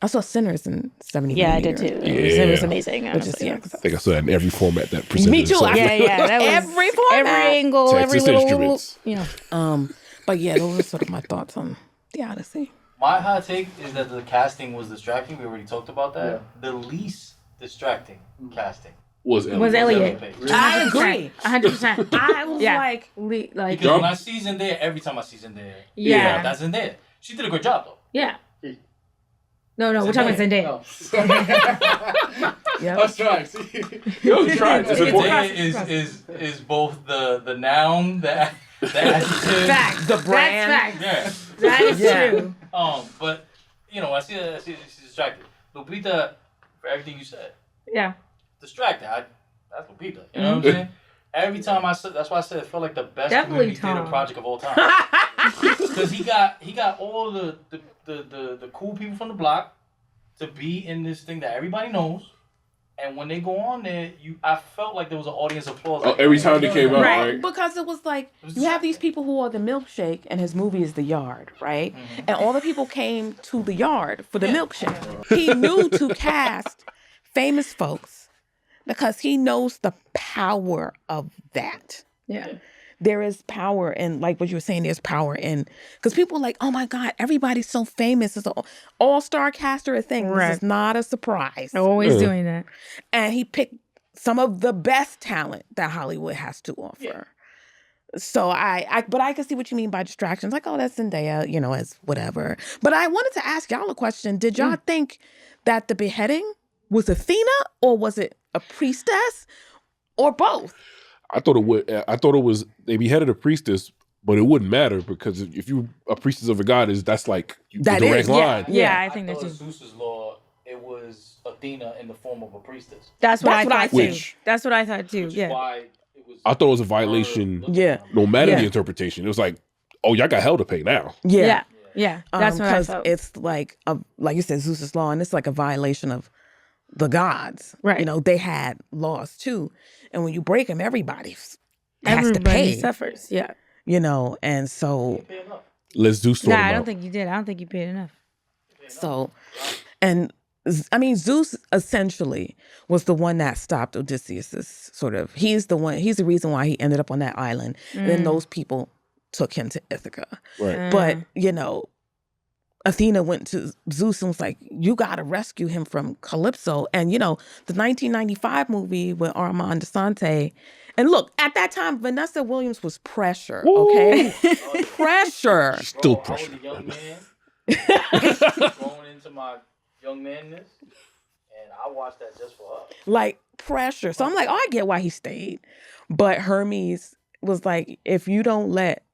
I saw Sinners in 70 Yeah, I millimeter. did too. It was amazing. Which is, honestly. yeah, I think I saw that in every format that presented Me too. itself. Yeah, that was Every format. every angle, every Texas little, Instruments. But yeah, those are sort of my thoughts on the Odyssey. My hot take is that the casting was distracting. We already talked about that. The least distracting casting Was was Elliot. I agree. 100%. I was Yeah. like, Because when I see Zendaya, every time I see Zendaya, Yeah. that's Zendaya. She did a good job though. Yeah. No, we're talking about Zendaya. yeah. was trying. Yo, you tried. It's important. Zendaya is both the noun, the adjective. Fact. The brand. That's fact. Yeah. That is Yeah. true. But I see she's distracted. Lupita, for everything you said, Yeah. distracted. That's Lupita. You know what I'm saying? Every time I said, that's why I said it felt like the best Definitely community theater Tom. project of all time. Because he got all the cool people from the block to be in this thing that everybody knows. And when they go on there, I felt like there was an audience applause. Like, every time they came out, Right, right? because it was like you have these people who are the milkshake, and his movie is The Yard, right? And all the people came to The Yard for the milkshake. He knew to cast famous folks because he knows the power of that. Yeah. There is power in, like what you were saying, there's power in, because people are like, oh my God, everybody's so famous. It's an all-star cast or a thing. Right. This is not a surprise. Always doing that. And he picked some of the best talent that Hollywood has to offer. So but I can see what you mean by distractions. Like, oh, that's Zendaya, as whatever. But I wanted to ask y'all a question. Did y'all think that the beheading was Athena, or was it a priestess, or both? I thought it was they beheaded a priestess, but it wouldn't matter because if you a priestess of a goddess, that's like the That direct is, yeah. line. Yeah, I think thought that's Zeus's law, it was Athena in the form of a priestess. That's what I That's what I thought think. too. That's what I thought too. Which is Yeah. why it was. I thought it was a violation, no matter the interpretation. It was like, oh, y'all got hell to pay now. Yeah. Yeah. That's what I Because felt. it's like you said, Zeus's law, and it's like a violation of the gods. Right. They had laws too, and when you break them, everybody has to Everybody pay. suffers. Yeah. And so Let's do sort Nah, them I don't out. think you did. I don't think you paid enough. and I mean, Zeus essentially was the one that stopped Odysseus's sort of. He's the reason why he ended up on that island. And then those people took him to Ithaca. Right. But Athena went to Zeus and was like, you got to rescue him from Calypso. And, the 1995 movie with Armand Desante. And look, at that time, Vanessa Williams was pressure, okay? Pressure. Still I was pressure. a young man going into my young manness, and I watched that just for her. Like, pressure. So I'm like, oh, I get why he stayed. But Hermes was like, if you don't let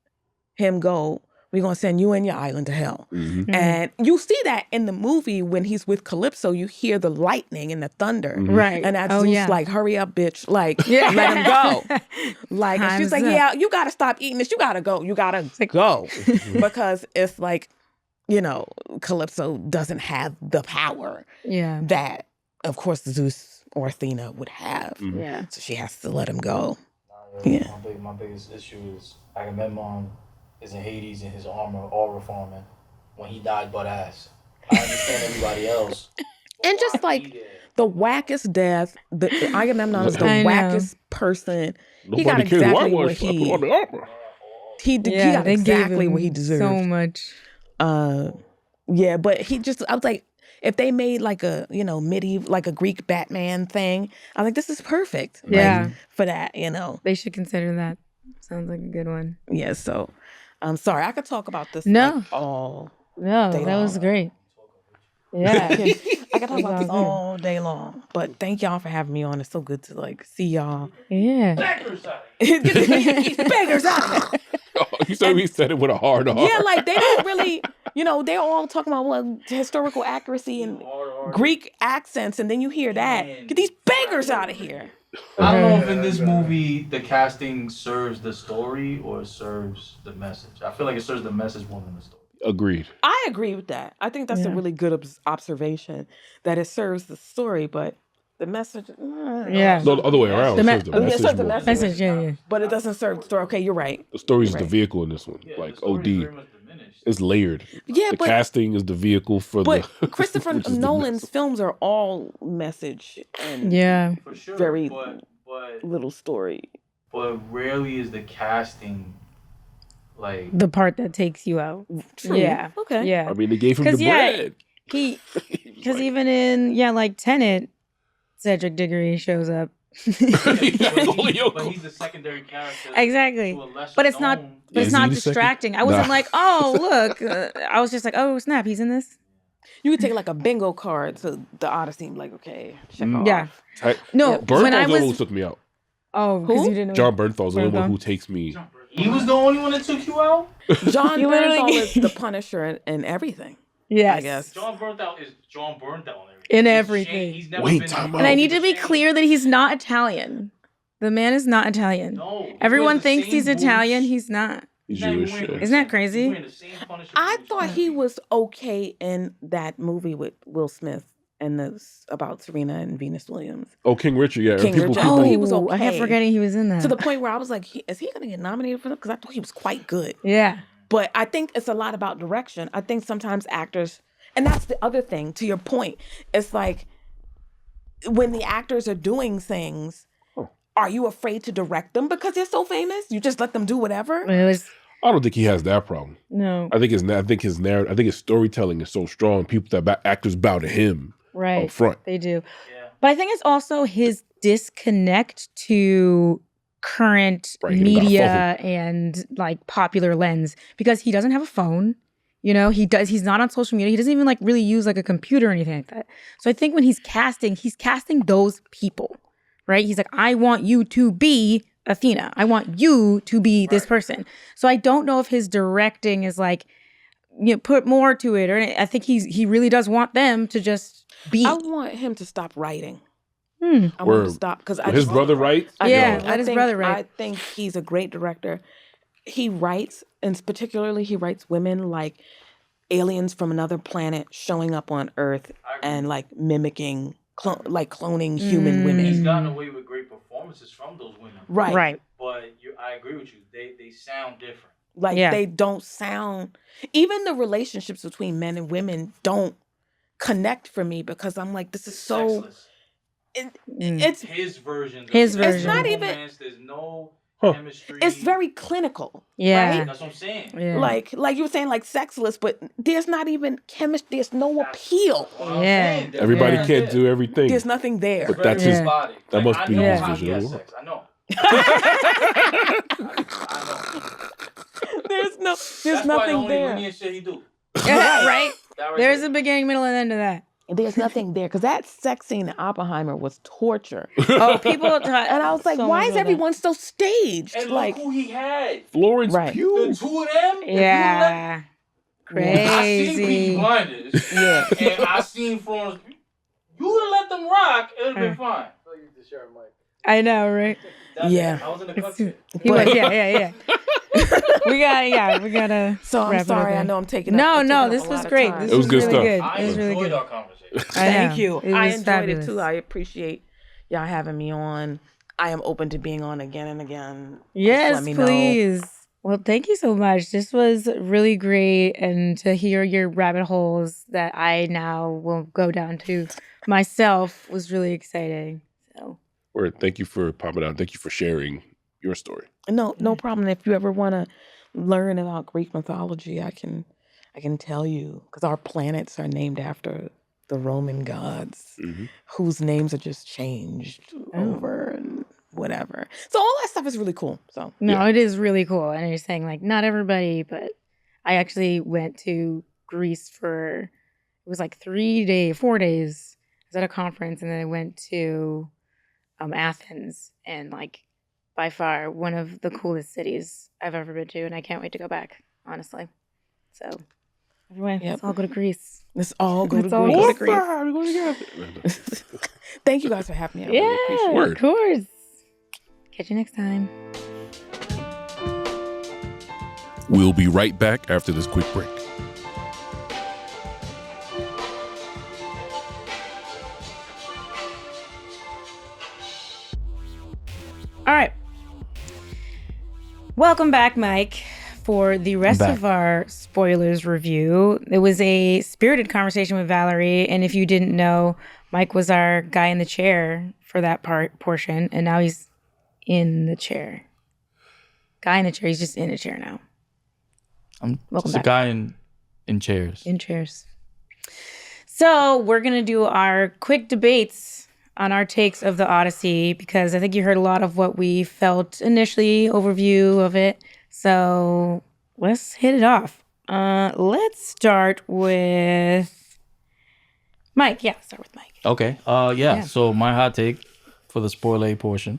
him go, we're going to send you and your island to hell. Mm-hmm. And you see that in the movie when he's with Calypso, you hear the lightning and the thunder. Right. And that's Oh, Zeus yeah. like, hurry up, bitch. Like, let him go. Like, and she's Time's like, up. yeah, you got to stop eating this. You got to go. You got to go. Because it's like, Calypso doesn't have the power Yeah. that, of course, Zeus or Athena would have. Yeah. So she has to let him go. Yeah. My biggest issue is Agamemnon is in Hades in his armor, all reforming. When he died butt ass. I understand everybody else. And just like the wackest death, Agamemnon is the I know. wackest person. Nobody he got cares who I exactly what was. I put on the armor. he Yeah, got they gave exactly him what he deserved. so much. Yeah, but I was like, if they made like a, medieval, like a Greek Batman thing, I think this is perfect. Yeah. For that, They should consider that. Sounds like a good one. Yeah, so I'm sorry. I could talk about this No. all No, day that was long. great. Yeah. I could talk about this all day long. But thank y'all for having me on. It's so good to see y'all. Yeah. Get these beggars out. You said we said it with a hard R. Yeah, they don't really, they're all talking about historical accuracy and Greek accents, and then you hear that. Get these beggars out of here. I don't know if in this movie the casting serves the story or serves the message. I feel like it serves the message more than the story. Agreed. I agree with that. I think that's a really good observation, that it serves the story, but the message. Yeah. No, the other way around. The It serves the it serves the more. Message, yeah. But it doesn't serve the story. Okay, you're right. The story is the vehicle in this one. Yeah, like the story is OD. very much diminished. It's layered. Yeah, The but casting is the vehicle for but the. Christopher which is the Nolan's message. films are all message and Yeah. For sure. very but little story. but rarely is the casting like The part that takes you out. True. Yeah. Okay. Yeah. I mean, they gave him the 'Cause, yeah, bread. Because even in, Tenet, Cedric Diggory shows up. but he's the secondary character. Exactly. To a lesser But it's not. known- But it's Is not he the second? distracting. I wasn't Nah. like, oh look. I was just like, oh snap, he's in this. You could take like a bingo card to the Odyssey and be like, okay, check off. Yeah. Type- No, Bernthal's when I the one who was. took me out. Oh, because Who? you didn't know. John Bernthal's the only one Bernthal? who takes me. He was the only one that took you out? John You Bernthal literally- is the Punisher and everything. Yes. I guess. John Bernthal is John Bernthal In He's everything. Shane. He's never Wait, been time And I out. need to be clear that he's not Italian. The man is not Italian. No. he Everyone wears the thinks same he's boots. Italian. He's not. He's He's not even Jewish. wearing- Yeah. Isn't that He's crazy? wearing the same Punisher I boots. thought he was okay in that movie with Will Smith and about Serena and Venus Williams. Oh, King Richard. Yeah. King people, Richard. people- Oh, he was I okay. kept forgetting he was in that. To the point where I was like, is he going to get nominated for that? Because I thought he was quite good. Yeah. But I think it's a lot about direction. I think sometimes actors, and that's the other thing, to your point, it's like when the actors are doing things, are you afraid to direct them because they're so famous? You just let them do whatever? It was I don't think he has that problem. no I think his narrative. I think his storytelling is so strong. People actors bow to him right. up front. They do. Yeah. But I think it's also his disconnect to current Right, he don't got media fuffle. and like popular lens because he doesn't have a phone. He's not on social media. He doesn't even like really use like a computer or anything like that. So I think when he's casting those people, right? He's like, I want you to be Athena. I want you to be this person. So I don't know if his directing is like, put more to it, or I think he really does want them to just be. I want him to stop writing. I want him to Word. stop because His brother writes. Yeah. Yo, Let his brother write. I think he's a great director. He writes, and particularly he writes women like aliens from another planet showing up on Earth and like mimicking, cloning human He's women. gotten away with great performances from those women. Right. Right. But I agree with you. They sound different. Like Yeah. they don't sound, even the relationships between men and women don't connect for me because I'm like, this is so, Sexless. it's His version. His There's version. no It's not even- romance, there's no Huh. chemistry. it's very clinical. Yeah. Right? That's what I'm saying. Yeah. Like you were saying, like sexless, but there's not even chemistry. There's no appeal. What I'm Yeah. saying, Everybody Yeah. can't do everything. There's nothing there. But that's his. body. that must I be know his how vision he has of the sex. I know. There's That's nothing why the only there. linear shit he do. Right. That right There's there. a beginning, middle, and end of that. There's nothing there because that sex scene in Oppenheimer was torture, Oh, people. and I was like, why is everyone so staged? And Like, look who he had. Florence Right. The Pugh. two of them. if you Yeah. let- I seen Peaky Crazy. Blinders. yeah, And I seen Florence. You would have let them rock. It would have been fine. I know, right? Yeah. I was in the cut shit. He was, yeah. we gotta. So I'm wrap it up sorry. I here. know I'm taking. No, up, I'm no, taking up this a was lot of great. time. This It was good really stuff. good. I It was really enjoyed good. our conversation. Thank know. you. It I was enjoyed fabulous. it too. I appreciate y'all having me on. I am open to being on again and again. Just Yes, let me know. please. Well, thank you so much. This was really great, and to hear your rabbit holes that I now will go down to myself was really exciting. So Word. Thank you for popping out. Thank you for sharing your story. No problem. If you ever want to learn about Greek mythology, I can tell you because our planets are named after the Roman gods, whose names are just changed over and whatever. So all that stuff is really cool. So No, it is really cool. And you're saying like not everybody, but I actually went to Greece for it was like 4 days. I was at a conference and then I went to Athens and like by far one of the coolest cities I've ever been to, and I can't wait to go back, honestly. So everyone, let's all go to Greece. let's all go to Let's Greece. all go to Greece. Thank you guys for having me. I really appreciate it. Of course. Catch you next time. We'll be right back after this quick break. All right. Welcome back, Mike, for the rest of our spoilers review. It was a spirited conversation with Valerie, and if you didn't know, Mike was our guy in the chair for that portion, and now he's in the chair. Guy in the chair. He's just in a chair now. I'm Welcome just a back. guy in chairs. In chairs. So we're going to do our quick debates on our takes of the Odyssey, because I think you heard a lot of what we felt initially, overview of it. So let's hit it off. Let's start with Mike. Yeah, start with Mike. Okay. Yeah. So my hot take for the spoiler portion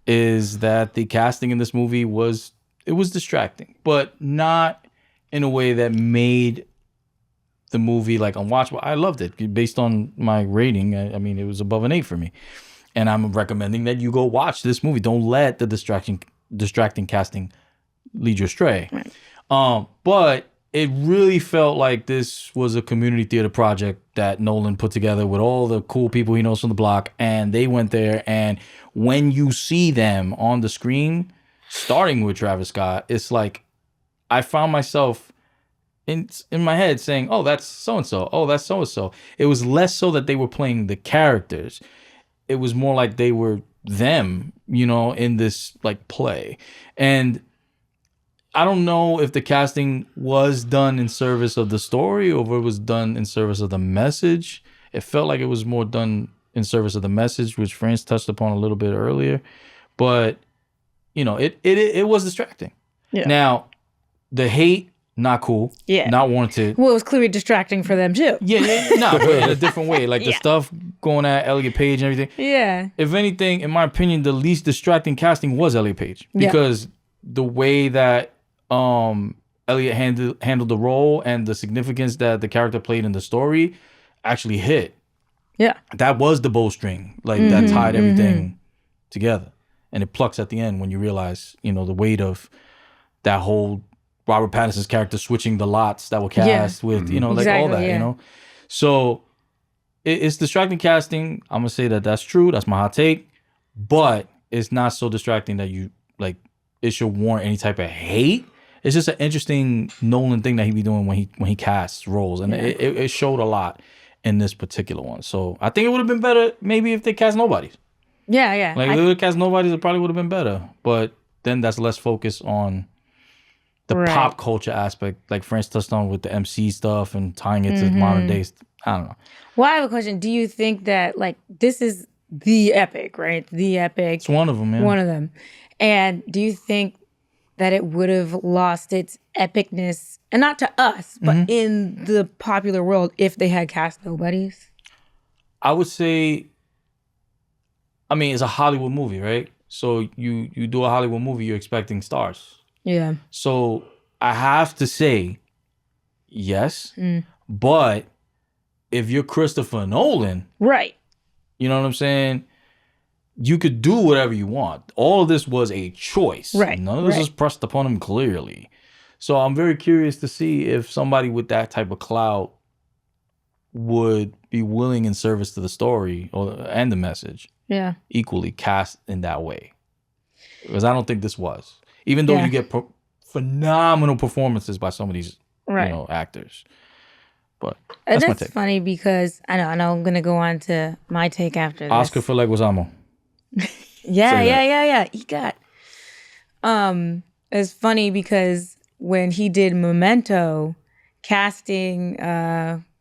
is that the casting in this movie was distracting, but not in a way that made the movie like unwatchable. I loved it based on my rating. I mean, it was above an 8 for me, and I'm recommending that you go watch this movie. Don't let the distracting casting lead you astray. Right. But it really felt like this was a community theater project that Nolan put together with all the cool people he knows from the block, and they went there. And when you see them on the screen, starting with Travis Scott, it's like I found myself in my head saying, oh, that's so-and-so. Oh, that's so-and-so. It was less so that they were playing the characters. It was more like they were them, in this like play. And I don't know if the casting was done in service of the story or if it was done in service of the message. It felt like it was more done in service of the message, which France touched upon a little bit earlier. But, it was distracting. Yeah. Now, the hate, not cool. Yeah. Not warranted. Well, it was clearly distracting for them too. Yeah. No, but in a different way. Like the stuff going at Elliot Page and everything. Yeah. If anything, in my opinion, the least distracting casting was Elliot Page. Because the way that Elliot handled the role and the significance that the character played in the story actually hit. Yeah. That was the bowstring. Like that tied everything together. And it plucks at the end when you realize, the weight of that whole Robert Pattinson's character switching the lots that were cast with, like all that, So it's distracting casting. I'm going to say that that's true. That's my hot take. But it's not so distracting that you, like, it should warrant any type of hate. It's just an interesting Nolan thing that he be doing when he casts roles. And it showed a lot in this particular one. So I think it would have been better maybe if they cast nobodies. Yeah. Like, if they would have cast nobodies, it probably would have been better. But then that's less focus on the pop culture aspect, like France touched on with the MC stuff and tying it to modern day. I don't know. Well, I have a question. Do you think that, like, this is the epic, right? The epic. It's one of them, man. One of them. And do you think that it would have lost its epicness, and not to us, but in the popular world, if they had cast nobodies? I would say, I mean, it's a Hollywood movie, right? So you do a Hollywood movie, you're expecting stars. Yeah. So I have to say yes, but if you're Christopher Nolan, right? You know what I'm saying? You could do whatever you want. All of this was a choice. Right. None of this was pressed upon him clearly. So I'm very curious to see if somebody with that type of clout would be willing in service to the story and the message. Yeah. Equally cast in that way. Because I don't think this was. Even though you get phenomenal performances by some of these actors. But that's funny because I know I'm gonna go on to my take after this. Oscar for Leguizamo. Yeah. He got it's funny because when he did Memento, casting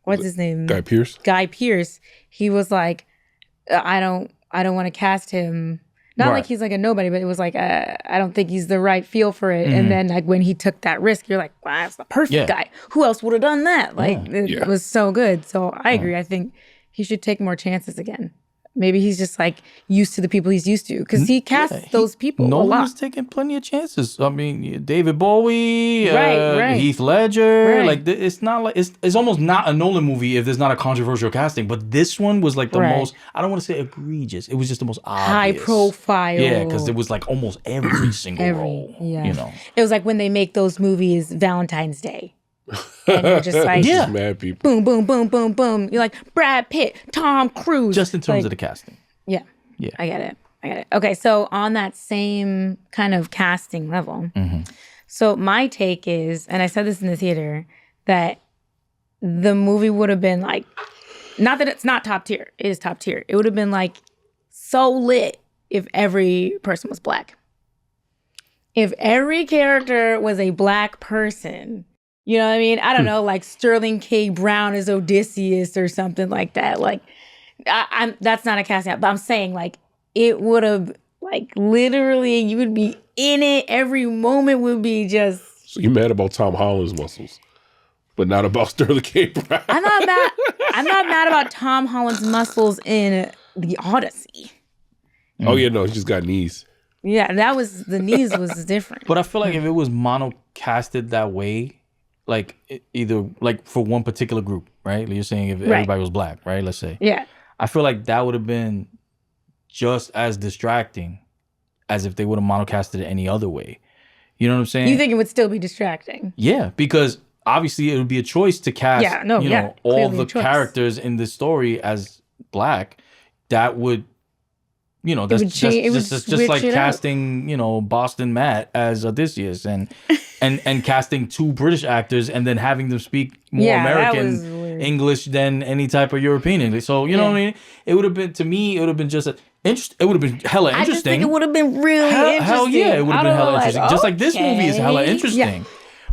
what's his name? Guy Pearce. Guy Pearce. He was like, I don't want to cast him. Not like he's like a nobody, but it was like, I don't think he's the right feel for it. And then like when he took that risk, you're like, wow, that's the perfect guy. Who else would have done that? Like it was so good. So I agree. I think he should take more chances again. Maybe he's just like used to the people he's used to because he casts those people a lot. Nolan's taking plenty of chances. I mean, David Bowie, Right. Heath Ledger. Right. Like it's not like it's almost not a Nolan movie if there's not a controversial casting. But this one was like the most. I don't want to say egregious. It was just the most obvious. High profile. Yeah, because it was like almost every single role. Yeah. You know, it was like when they make those movies Valentine's Day. And you're just like, Just mad people. boom, boom, boom, boom, boom. You're like Brad Pitt, Tom Cruise. just in terms like, of the casting. Yeah. Yeah. I get it. Okay, so on that same kind of casting level, so my take is, and I said this in the theater, that the movie would have been like, not that it's not top tier, it is top tier. It would have been like so lit if every person was black. If every character was a black person, you know what I mean? I don't know, like Sterling K. Brown as Odysseus or something like that. Like, I'm that's not a casting out, but I'm saying like it would have like literally you would be in it. Every moment would be just. So you mad about Tom Holland's muscles, but not about Sterling K. Brown. I'm not mad about Tom Holland's muscles in the Odyssey. Oh yeah, no, he just got knees. Yeah, the knees was different. But I feel like if it was mono casted that way, like either like for one particular group, right? Like you're saying if everybody was black, right? Let's say. Yeah. I feel like that would have been just as distracting as if they would have monocasted it any other way. You know what I'm saying? You think it would still be distracting? Yeah, because obviously it would be a choice to cast all the characters in this story as black. That would, that's just like casting, Boston Matt as Odysseus and casting two British actors and then having them speak more American English than any type of European English. So, you know what I mean? It would have been, to me, it would have been just it would have been hella interesting. I just think it would have been really interesting. Hell yeah, it would have been hella interesting. Just like this movie is hella interesting. Yeah.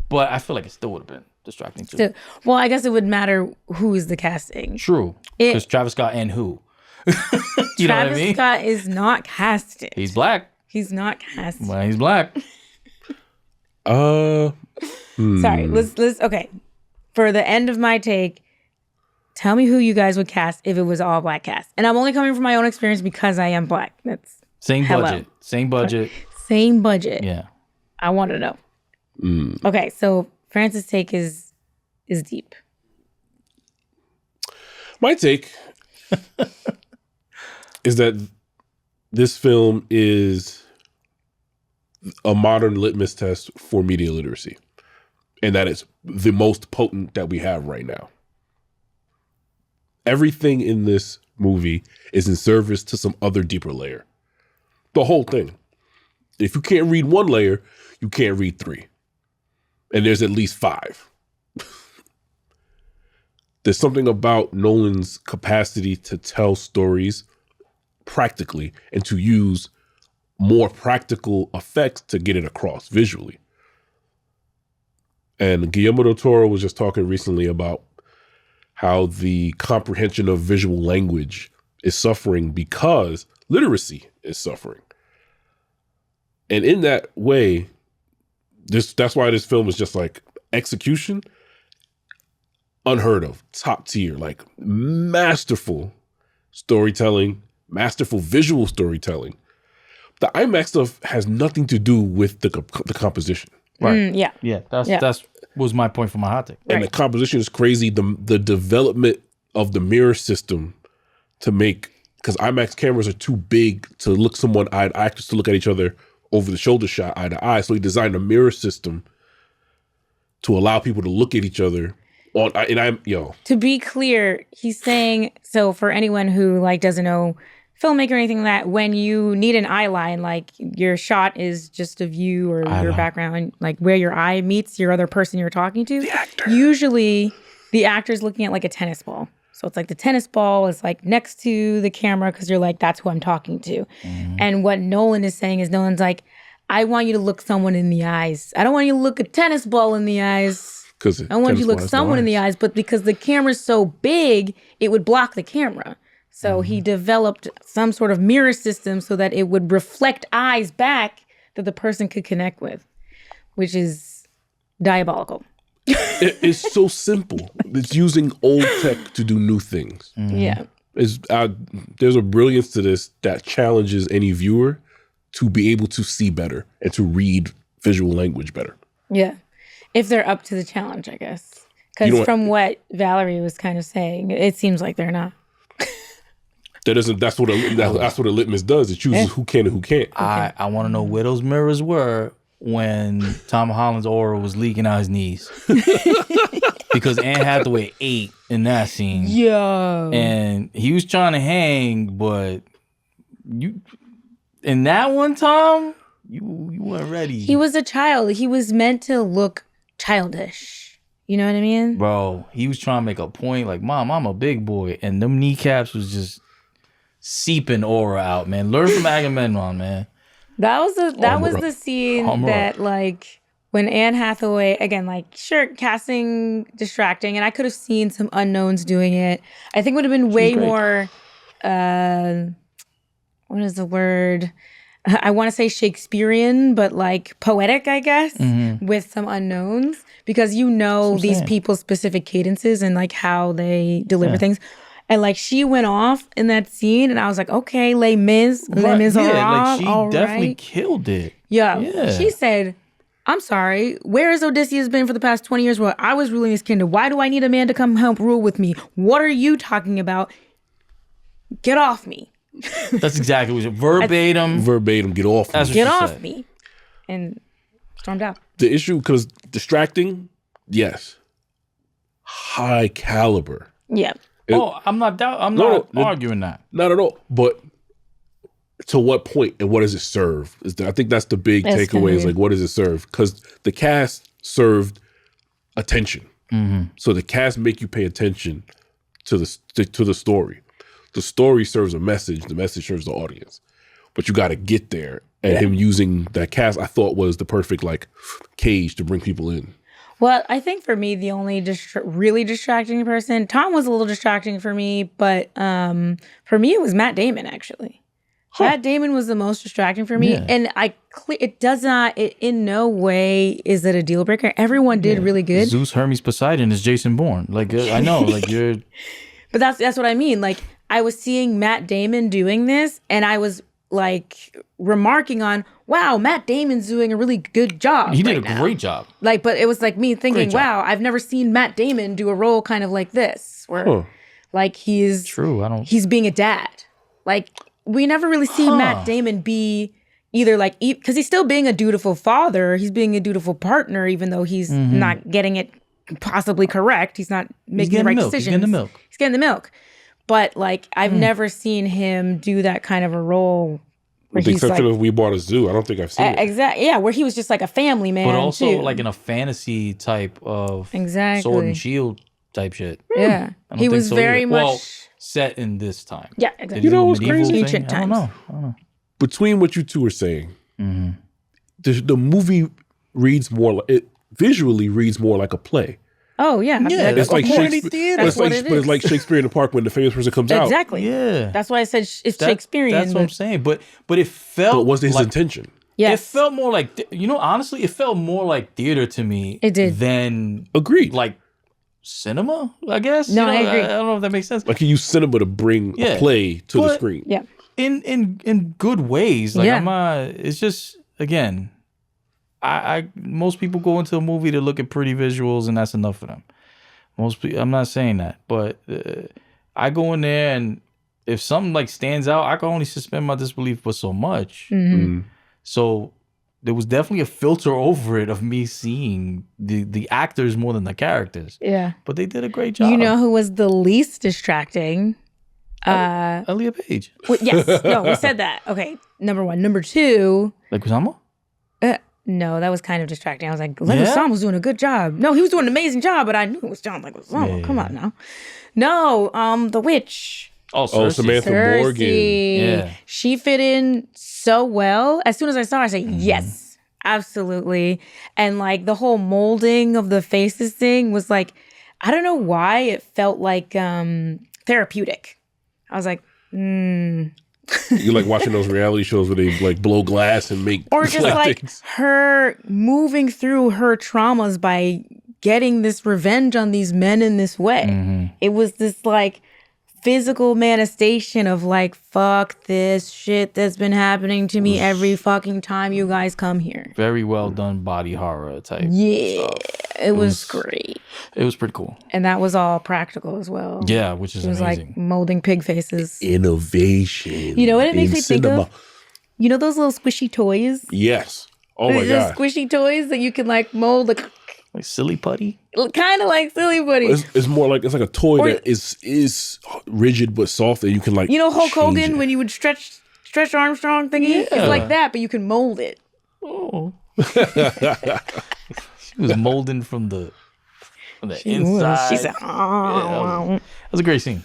But I feel like it still would have been distracting too. Well, I guess it would matter who is the casting. True. Because Travis Scott and who? You know what I mean? Travis Scott is not casted. He's black. He's not casted. Well, he's black. Sorry. Let's okay. For the end of my take, tell me who you guys would cast if it was all black cast. And I'm only coming from my own experience because I am black. That's same budget. Same budget. Yeah. I want to know. Okay, so Francis' take is deep. My take is that this film is a modern litmus test for media literacy, and that it's the most potent that we have right now. Everything in this movie is in service to some other deeper layer. The whole thing. If you can't read one layer, you can't read three. And there's at least five. There's something about Nolan's capacity to tell stories practically and to use more practical effects to get it across visually. And Guillermo del Toro was just talking recently about how the comprehension of visual language is suffering because literacy is suffering. And in that way, that's why this film is just like execution, unheard of, top tier, like masterful storytelling, masterful visual storytelling. The IMAX stuff has nothing to do with the composition. Right. Yeah. That's was my point for my hot take. And the composition is crazy. The development of the mirror system to make, because IMAX cameras are too big to look someone actors to look at each other over the shoulder shot eye to eye. So he designed a mirror system to allow people to look at each other. To be clear, he's saying, so for anyone who like doesn't know filmmaker or anything like that, when you need an eye line, like your shot is just of you or your background, like where your eye meets your other person you're talking to. The actor. Usually the actor's looking at like a tennis ball. So it's like the tennis ball is like next to the camera because you're like, that's who I'm talking to. Mm-hmm. And what Nolan is saying is Nolan's like, I want you to look someone in the eyes. I don't want you to look a tennis ball in the eyes. Because I wanted you to look someone in the eyes, but because the camera's so big, it would block the camera. So he developed some sort of mirror system so that it would reflect eyes back that the person could connect with, which is diabolical. It's so simple. It's using old tech to do new things. Yeah. There's a brilliance to this that challenges any viewer to be able to see better and to read visual language better. Yeah. If they're up to the challenge, I guess. Because from what Valerie was kind of saying, it seems like they're not. That's what a litmus does. It chooses who can and who can't. I want to know where those mirrors were when Tom Holland's aura was leaking out his knees. Because Anne Hathaway ate in that scene. Yeah. And he was trying to hang, but you in that one, Tom, you weren't ready. He was a child. He was meant to look childish. You know what I mean? Bro, he was trying to make a point like, Mom, I'm a big boy. And them kneecaps was just seeping aura out, man. Learn from Agamemnon, man. That was the scene that, like, when Anne Hathaway, again, like, sure, casting distracting, and I could have seen some unknowns doing it. I think it would have been way more, what is the word? I want to say Shakespearean, but like poetic, I guess, with some unknowns, because you know these people's specific cadences and like how they deliver things. And like she went off in that scene, and I was like, okay, Les Mis, like she definitely killed it. Yeah. She said, I'm sorry, where has Odysseus been for the past 20 years? Well, I was ruling his kingdom. Why do I need a man to come help rule with me? What are you talking about? Get off me. That's exactly what it was. Verbatim, get off me. Get off me. And stormed out. The issue, because distracting, yes. High caliber. Yeah. I'm not arguing that. Not at all. But to what point and what does it serve? I think that's the big takeaway is like, what does it serve? Because the cast served attention. So the cast make you pay attention to the story. The story serves a message. The message serves the audience. But you got to get there. And him using that cast, I thought was the perfect like cage to bring people in. Well, I think for me, the only really distracting person, Tom was a little distracting for me, but for me, it was Matt Damon, actually. Matt Damon was the most distracting for me. And it in no way is it a deal breaker. Everyone did really good. Zeus, Hermes, Poseidon is Jason Bourne. Like, I know, like you're... But that's what I mean. Like, I was seeing Matt Damon doing this, and I was like remarking on, wow, Matt Damon's doing a really good job. He did a great job. Like, but it was like me thinking, wow, I've never seen Matt Damon do a role kind of like this, where like he's being a dad. Like, we never really see Matt Damon be either like, because he's still being a dutiful father, he's being a dutiful partner, even though he's not getting it possibly correct. He's not making the right decisions. He's getting the milk. But like, I've never seen him do that kind of a role. With the exception of We Bought a Zoo, I don't think I've seen it. Exactly. Yeah, where he was just like a family man. But also too. like in a fantasy type of sword and shield type shit. Yeah, he was very much set in this time. Yeah, exactly. You know what's crazy? Ancient times. I don't know. Between what you two are saying, the movie reads more. It visually reads more like a play. Oh yeah, it's like Shakespeare. It's like Shakespeare in the Park when the famous person comes out. Exactly. Yeah, that's why I said it's Shakespearean. That's what I'm saying. But it felt. But was his intention? Yes. It felt more like honestly, it felt more like theater to me. It did. Than agreed. Like cinema, I guess. No, I agree. I don't know if that makes sense. Like he used cinema to bring a play to the screen. Yeah. In good ways. Like I'm not. It's just again. Most people go into a movie to look at pretty visuals, and that's enough for them. Most people, I'm not saying that, but I go in there, and if something like stands out, I can only suspend my disbelief for so much. So there was definitely a filter over it of me seeing the actors more than the characters. Yeah, but they did a great job. You know who was the least distracting? Elliot Page. Yes, no, we said that. Okay, number one. Number two. Leguizamo? No, that was kind of distracting. I was like, Leguizamo was doing a good job. No, he was doing an amazing job, but I knew it was John Leguizamo. Come on now. No, the witch. Oh, Circe. Samantha Morgan. Yeah. She fit in so well. As soon as I saw her, I said, yes, absolutely. And like the whole molding of the faces thing was like, I don't know why it felt like therapeutic. I was like, You like watching those reality shows where they like blow glass and make or just like things. her moving through her traumas by getting this revenge on these men in this way. It was this like physical manifestation of like, fuck this shit that's been happening to me every fucking time you guys come here. Very well done body horror type Yeah, stuff. it was great. It was pretty cool. And that was all practical as well. Yeah, which is It was amazing. like molding pig faces. Innovation. You know what it makes in me think cinema. of? You know those little squishy toys? Yes. Oh my Those god. squishy toys that you can like mold, like silly putty. kind of like Silly Putty. It's more like it's like a toy that is rigid but soft, and you can like You know Hulk change Hogan it. when you would stretch Armstrong thingy? It's like that, but you can mold it. Oh. She was molding from the inside. She said, Yeah, that was a great scene.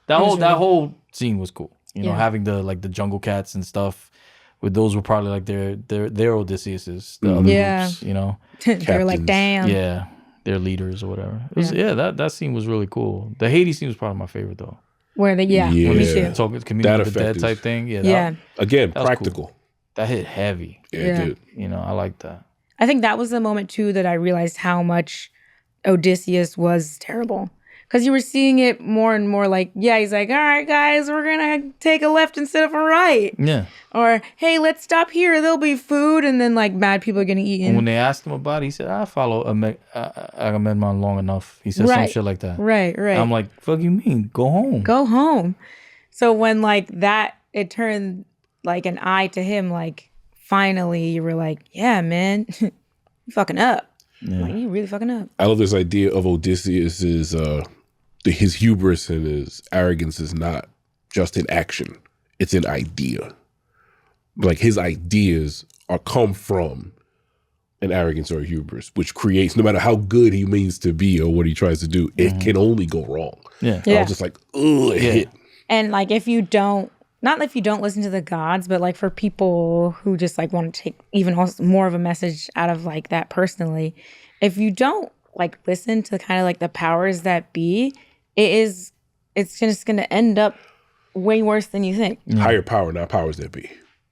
That whole scene was cool. You know, Yeah. having the jungle cats and stuff. With those were probably like their Odysseuses. The other Yeah. groups, you know. They're like, Captains. damn. Yeah, their leaders or whatever. It was, that scene was really cool. The Hades scene was probably my favorite though. Where me too. Talking community That of the dead effect type is- thing. Yeah, Yeah. Again, was practical. that hit heavy. Yeah, Yeah. it did. You know, I like that. I think that was the moment too that I realized how much Odysseus was terrible. Because you were seeing it more and more like, yeah, he's like, all right, guys, we're going to take a left instead of a right. Yeah. Or, hey, let's stop here. There'll be food. And then like mad people are getting And eaten. when they asked him about it, he said, I follow Agamemnon long enough. He said some Right. shit like that. Right. I'm like, fuck you mean? Go home. Go home. So when like that, it turned like an eye to him, like finally you were like, yeah, man, you fucking up. Like, you really fucking up. I love this idea of Odysseus is his hubris and his arrogance is not just in action; it's an idea. Like his ideas come from an arrogance or a hubris, which creates no matter how good he means to be or what he tries to do, it can only go wrong. Yeah. I was just like, ugh, it hit. And like if you don't, not if you don't listen to the gods, but like for people who just like want to take even also more of a message out of like that personally, if you don't like listen to kind of like the powers that be, it's just going to end up way worse than you think. Higher power, not powers that be.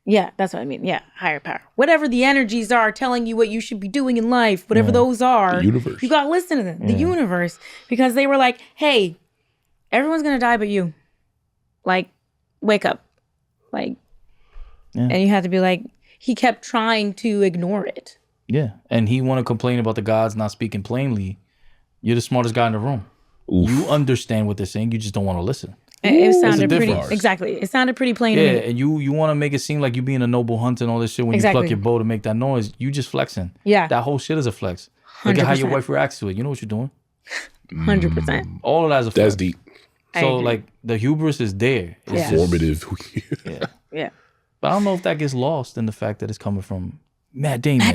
Yeah, that's what I mean. Yeah, higher power. Whatever the energies are telling you what you should be doing in life, whatever those are, The universe. you got to listen to them. The universe. Because they were like, hey, everyone's going to die but you. Like, wake up. Like, and you had to be like, he kept trying to ignore it. Yeah. And he want to complain about the gods not speaking plainly. You're the smartest guy in the room. Oof. You understand what they're saying. You just don't want to listen. It sounded pretty, difference. exactly. It sounded pretty plain Yeah, to me. and you want to make it seem like you being a noble hunter and all this shit when Exactly. you pluck your bow to make that noise. You just flexing. Yeah. That whole shit is a flex. Look at how your 100%. wife reacts to it. You know what you're doing? 100%. All of that is a flex. That's deep. I So agree. like the hubris is there. It's Yeah. just- Formative. Yeah. But I don't know if that gets lost in the fact that it's coming from Matt Damon.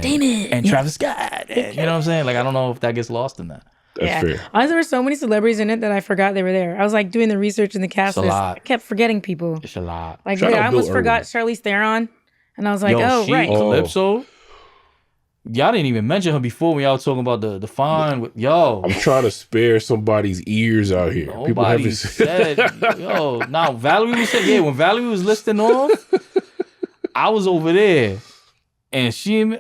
And Travis Scott. And, you know what I'm saying? Like I don't know if that gets lost in that. That's fair. Honestly, there were so many celebrities in it that I forgot they were there. I was like doing the research in the cast It's a list. lot. I kept forgetting people. It's a lot. Like Shout out I almost Bill forgot Irwin. Charlize Theron. And I was like, Yo, oh, right. Calypso. Y'all didn't even mention her before when y'all was talking about the fine with I'm trying to spare somebody's ears out here. People Nobody haven't said, yo. Now Valerie was saying, yeah. When Valerie was listing off, I was over there, and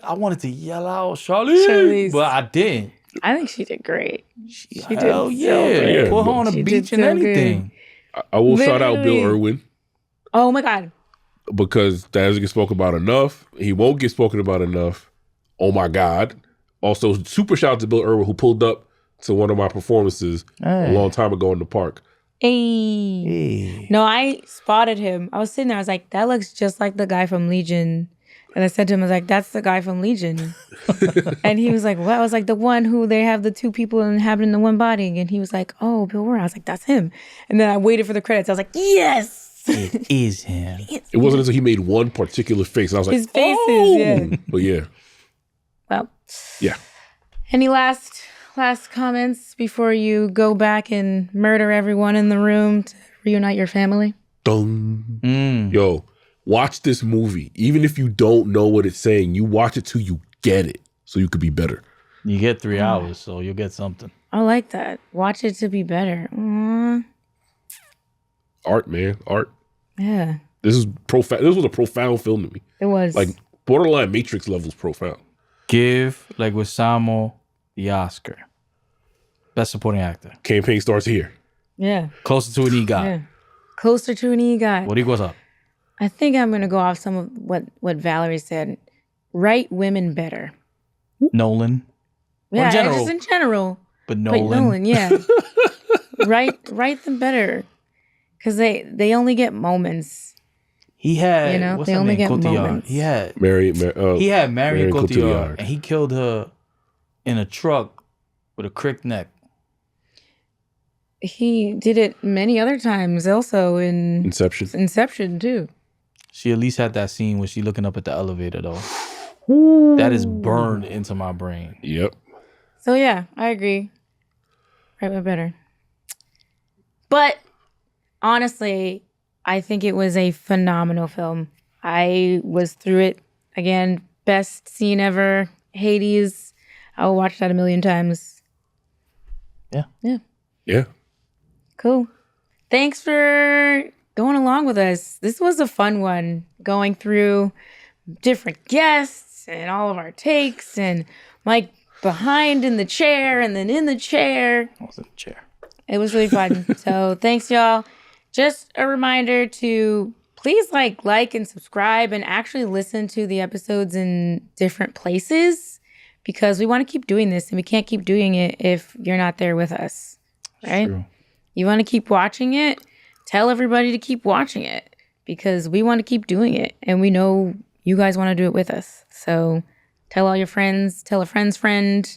I wanted to yell out Charlize. but I didn't. I think she did great. She did Hell so yeah, good. put her on a She beach did and so good. anything. I will shout out Bill Literally. Irwin Oh my God. because that doesn't get spoken about enough. He won't get spoken about enough. Oh my God. Also, super shout out to Bill Irwin who pulled up to one of my performances a long time ago in the park. Hey. No, I spotted him. I was sitting there. I was like, that looks just like the guy from Legion. And I said to him, I was like, that's the guy from Legion. And he was like, what? I was like, the one who they have the two people inhabiting the one body. And he was like, oh, Bill Ware. I was like, that's him. And then I waited for the credits. I was like, yes. It is him. It wasn't until he made one particular face. And I was like, His faces, oh. yeah. But yeah. Well, Yeah. any last comments before you go back and murder everyone in the room to reunite your family? Dun. Yo, watch this movie. Even if you don't know what it's saying, you watch it till you get it so you could be better. You get 3 hours, so you'll get something. I like that. Watch it to be better. Aww. Art, man, art. Yeah, This is profound. This was a profound film to me. it was. Like borderline Matrix levels profound. Give Leguizamo the Oscar. Best supporting actor. Campaign starts here. yeah, Closer to an EGOT. yeah. Closer to an EGOT. What goes up? I think I'm going to go off some of what Valerie said. Write women better. Nolan. Or Yeah, general. just in general. But But Nolan. Nolan, yeah. write them better. Because they only get moments. He had, You know, what's they her only name? get Cotillard. moments. He had Marion Marion Cotillard, Cotillard. and he killed her in a truck with a crick neck. He did it many other times also in Inception. too. She at least had that scene where she looking up at the elevator though. That is burned into my brain. Yep. So yeah, I agree. Right, but better. But honestly, I think it was a phenomenal film. I was through it again. Best scene ever. Hades. I'll watch that a million times. Yeah. Yeah. Yeah. Cool. Thanks for going along with us. This was a fun one, going through different guests and all of our takes and Mike behind in the chair and then in the chair. I was in the chair. It was really fun. So thanks, y'all. Just a reminder to please like and subscribe and actually listen to the episodes in different places because we want to keep doing this and we can't keep doing it if you're not there with us. Right? True. You want to keep watching it? Tell everybody to keep watching it because we want to keep doing it and we know you guys want to do it with us. So tell all your friends, tell a friend's friend.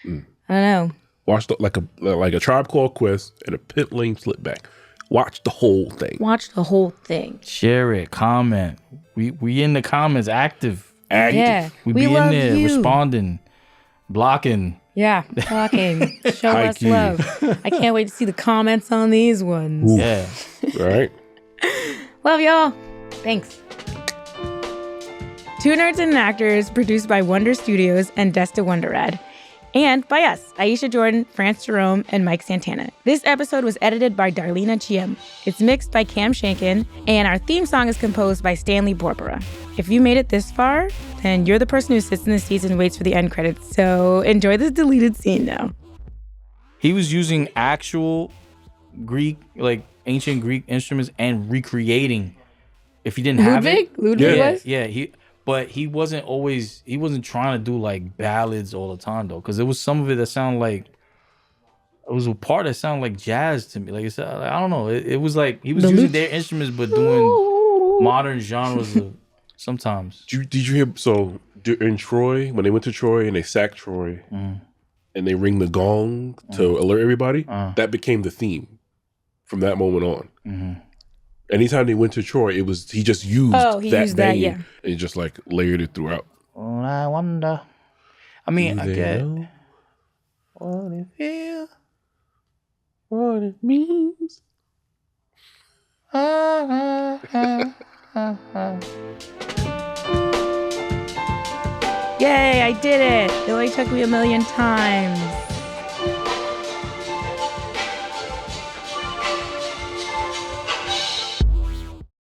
I don't know. Watch like a Tribe Called Quest and a Pit Lane Slip Back. Watch the whole thing. Watch the whole thing. Share it, comment. We in the comments active. Yeah. We love in there you. responding, blocking. Yeah, talking. Show High us key. love. I can't wait to see the comments on these ones. Yeah. Right? Love y'all. Thanks. Two Nerds and an Actor is produced by Wonder Studios and Desta Wonderad. And by us, Aisha Jordan, France Jerome, and Mike Santana. This episode was edited by Darlena Chiem. It's mixed by Cam Shankin, and our theme song is composed by Stanley Borbora. If you made it this far, then you're the person who sits in the seats and waits for the end credits. So enjoy this deleted scene now. He was using actual Greek, like ancient Greek instruments and recreating. If he didn't have it, Ludwig was? yeah, he wasn't trying to do like ballads all the time though, because there was some of it that sounded like, it was a part that sounded like jazz to me. Like it's, I don't know, it was like he was using their instruments but doing modern genres of sometimes. Did you hear? So in Troy, when they went to Troy and they sacked Troy, and they ring the gong to alert everybody, that became the theme from that moment on. Anytime they went to Troy, it was he just used that banging and just like layered it throughout. Oh, I wonder. I mean, I get know what it feels, what it means. Yay, I did it. It only took me 1,000,000 times.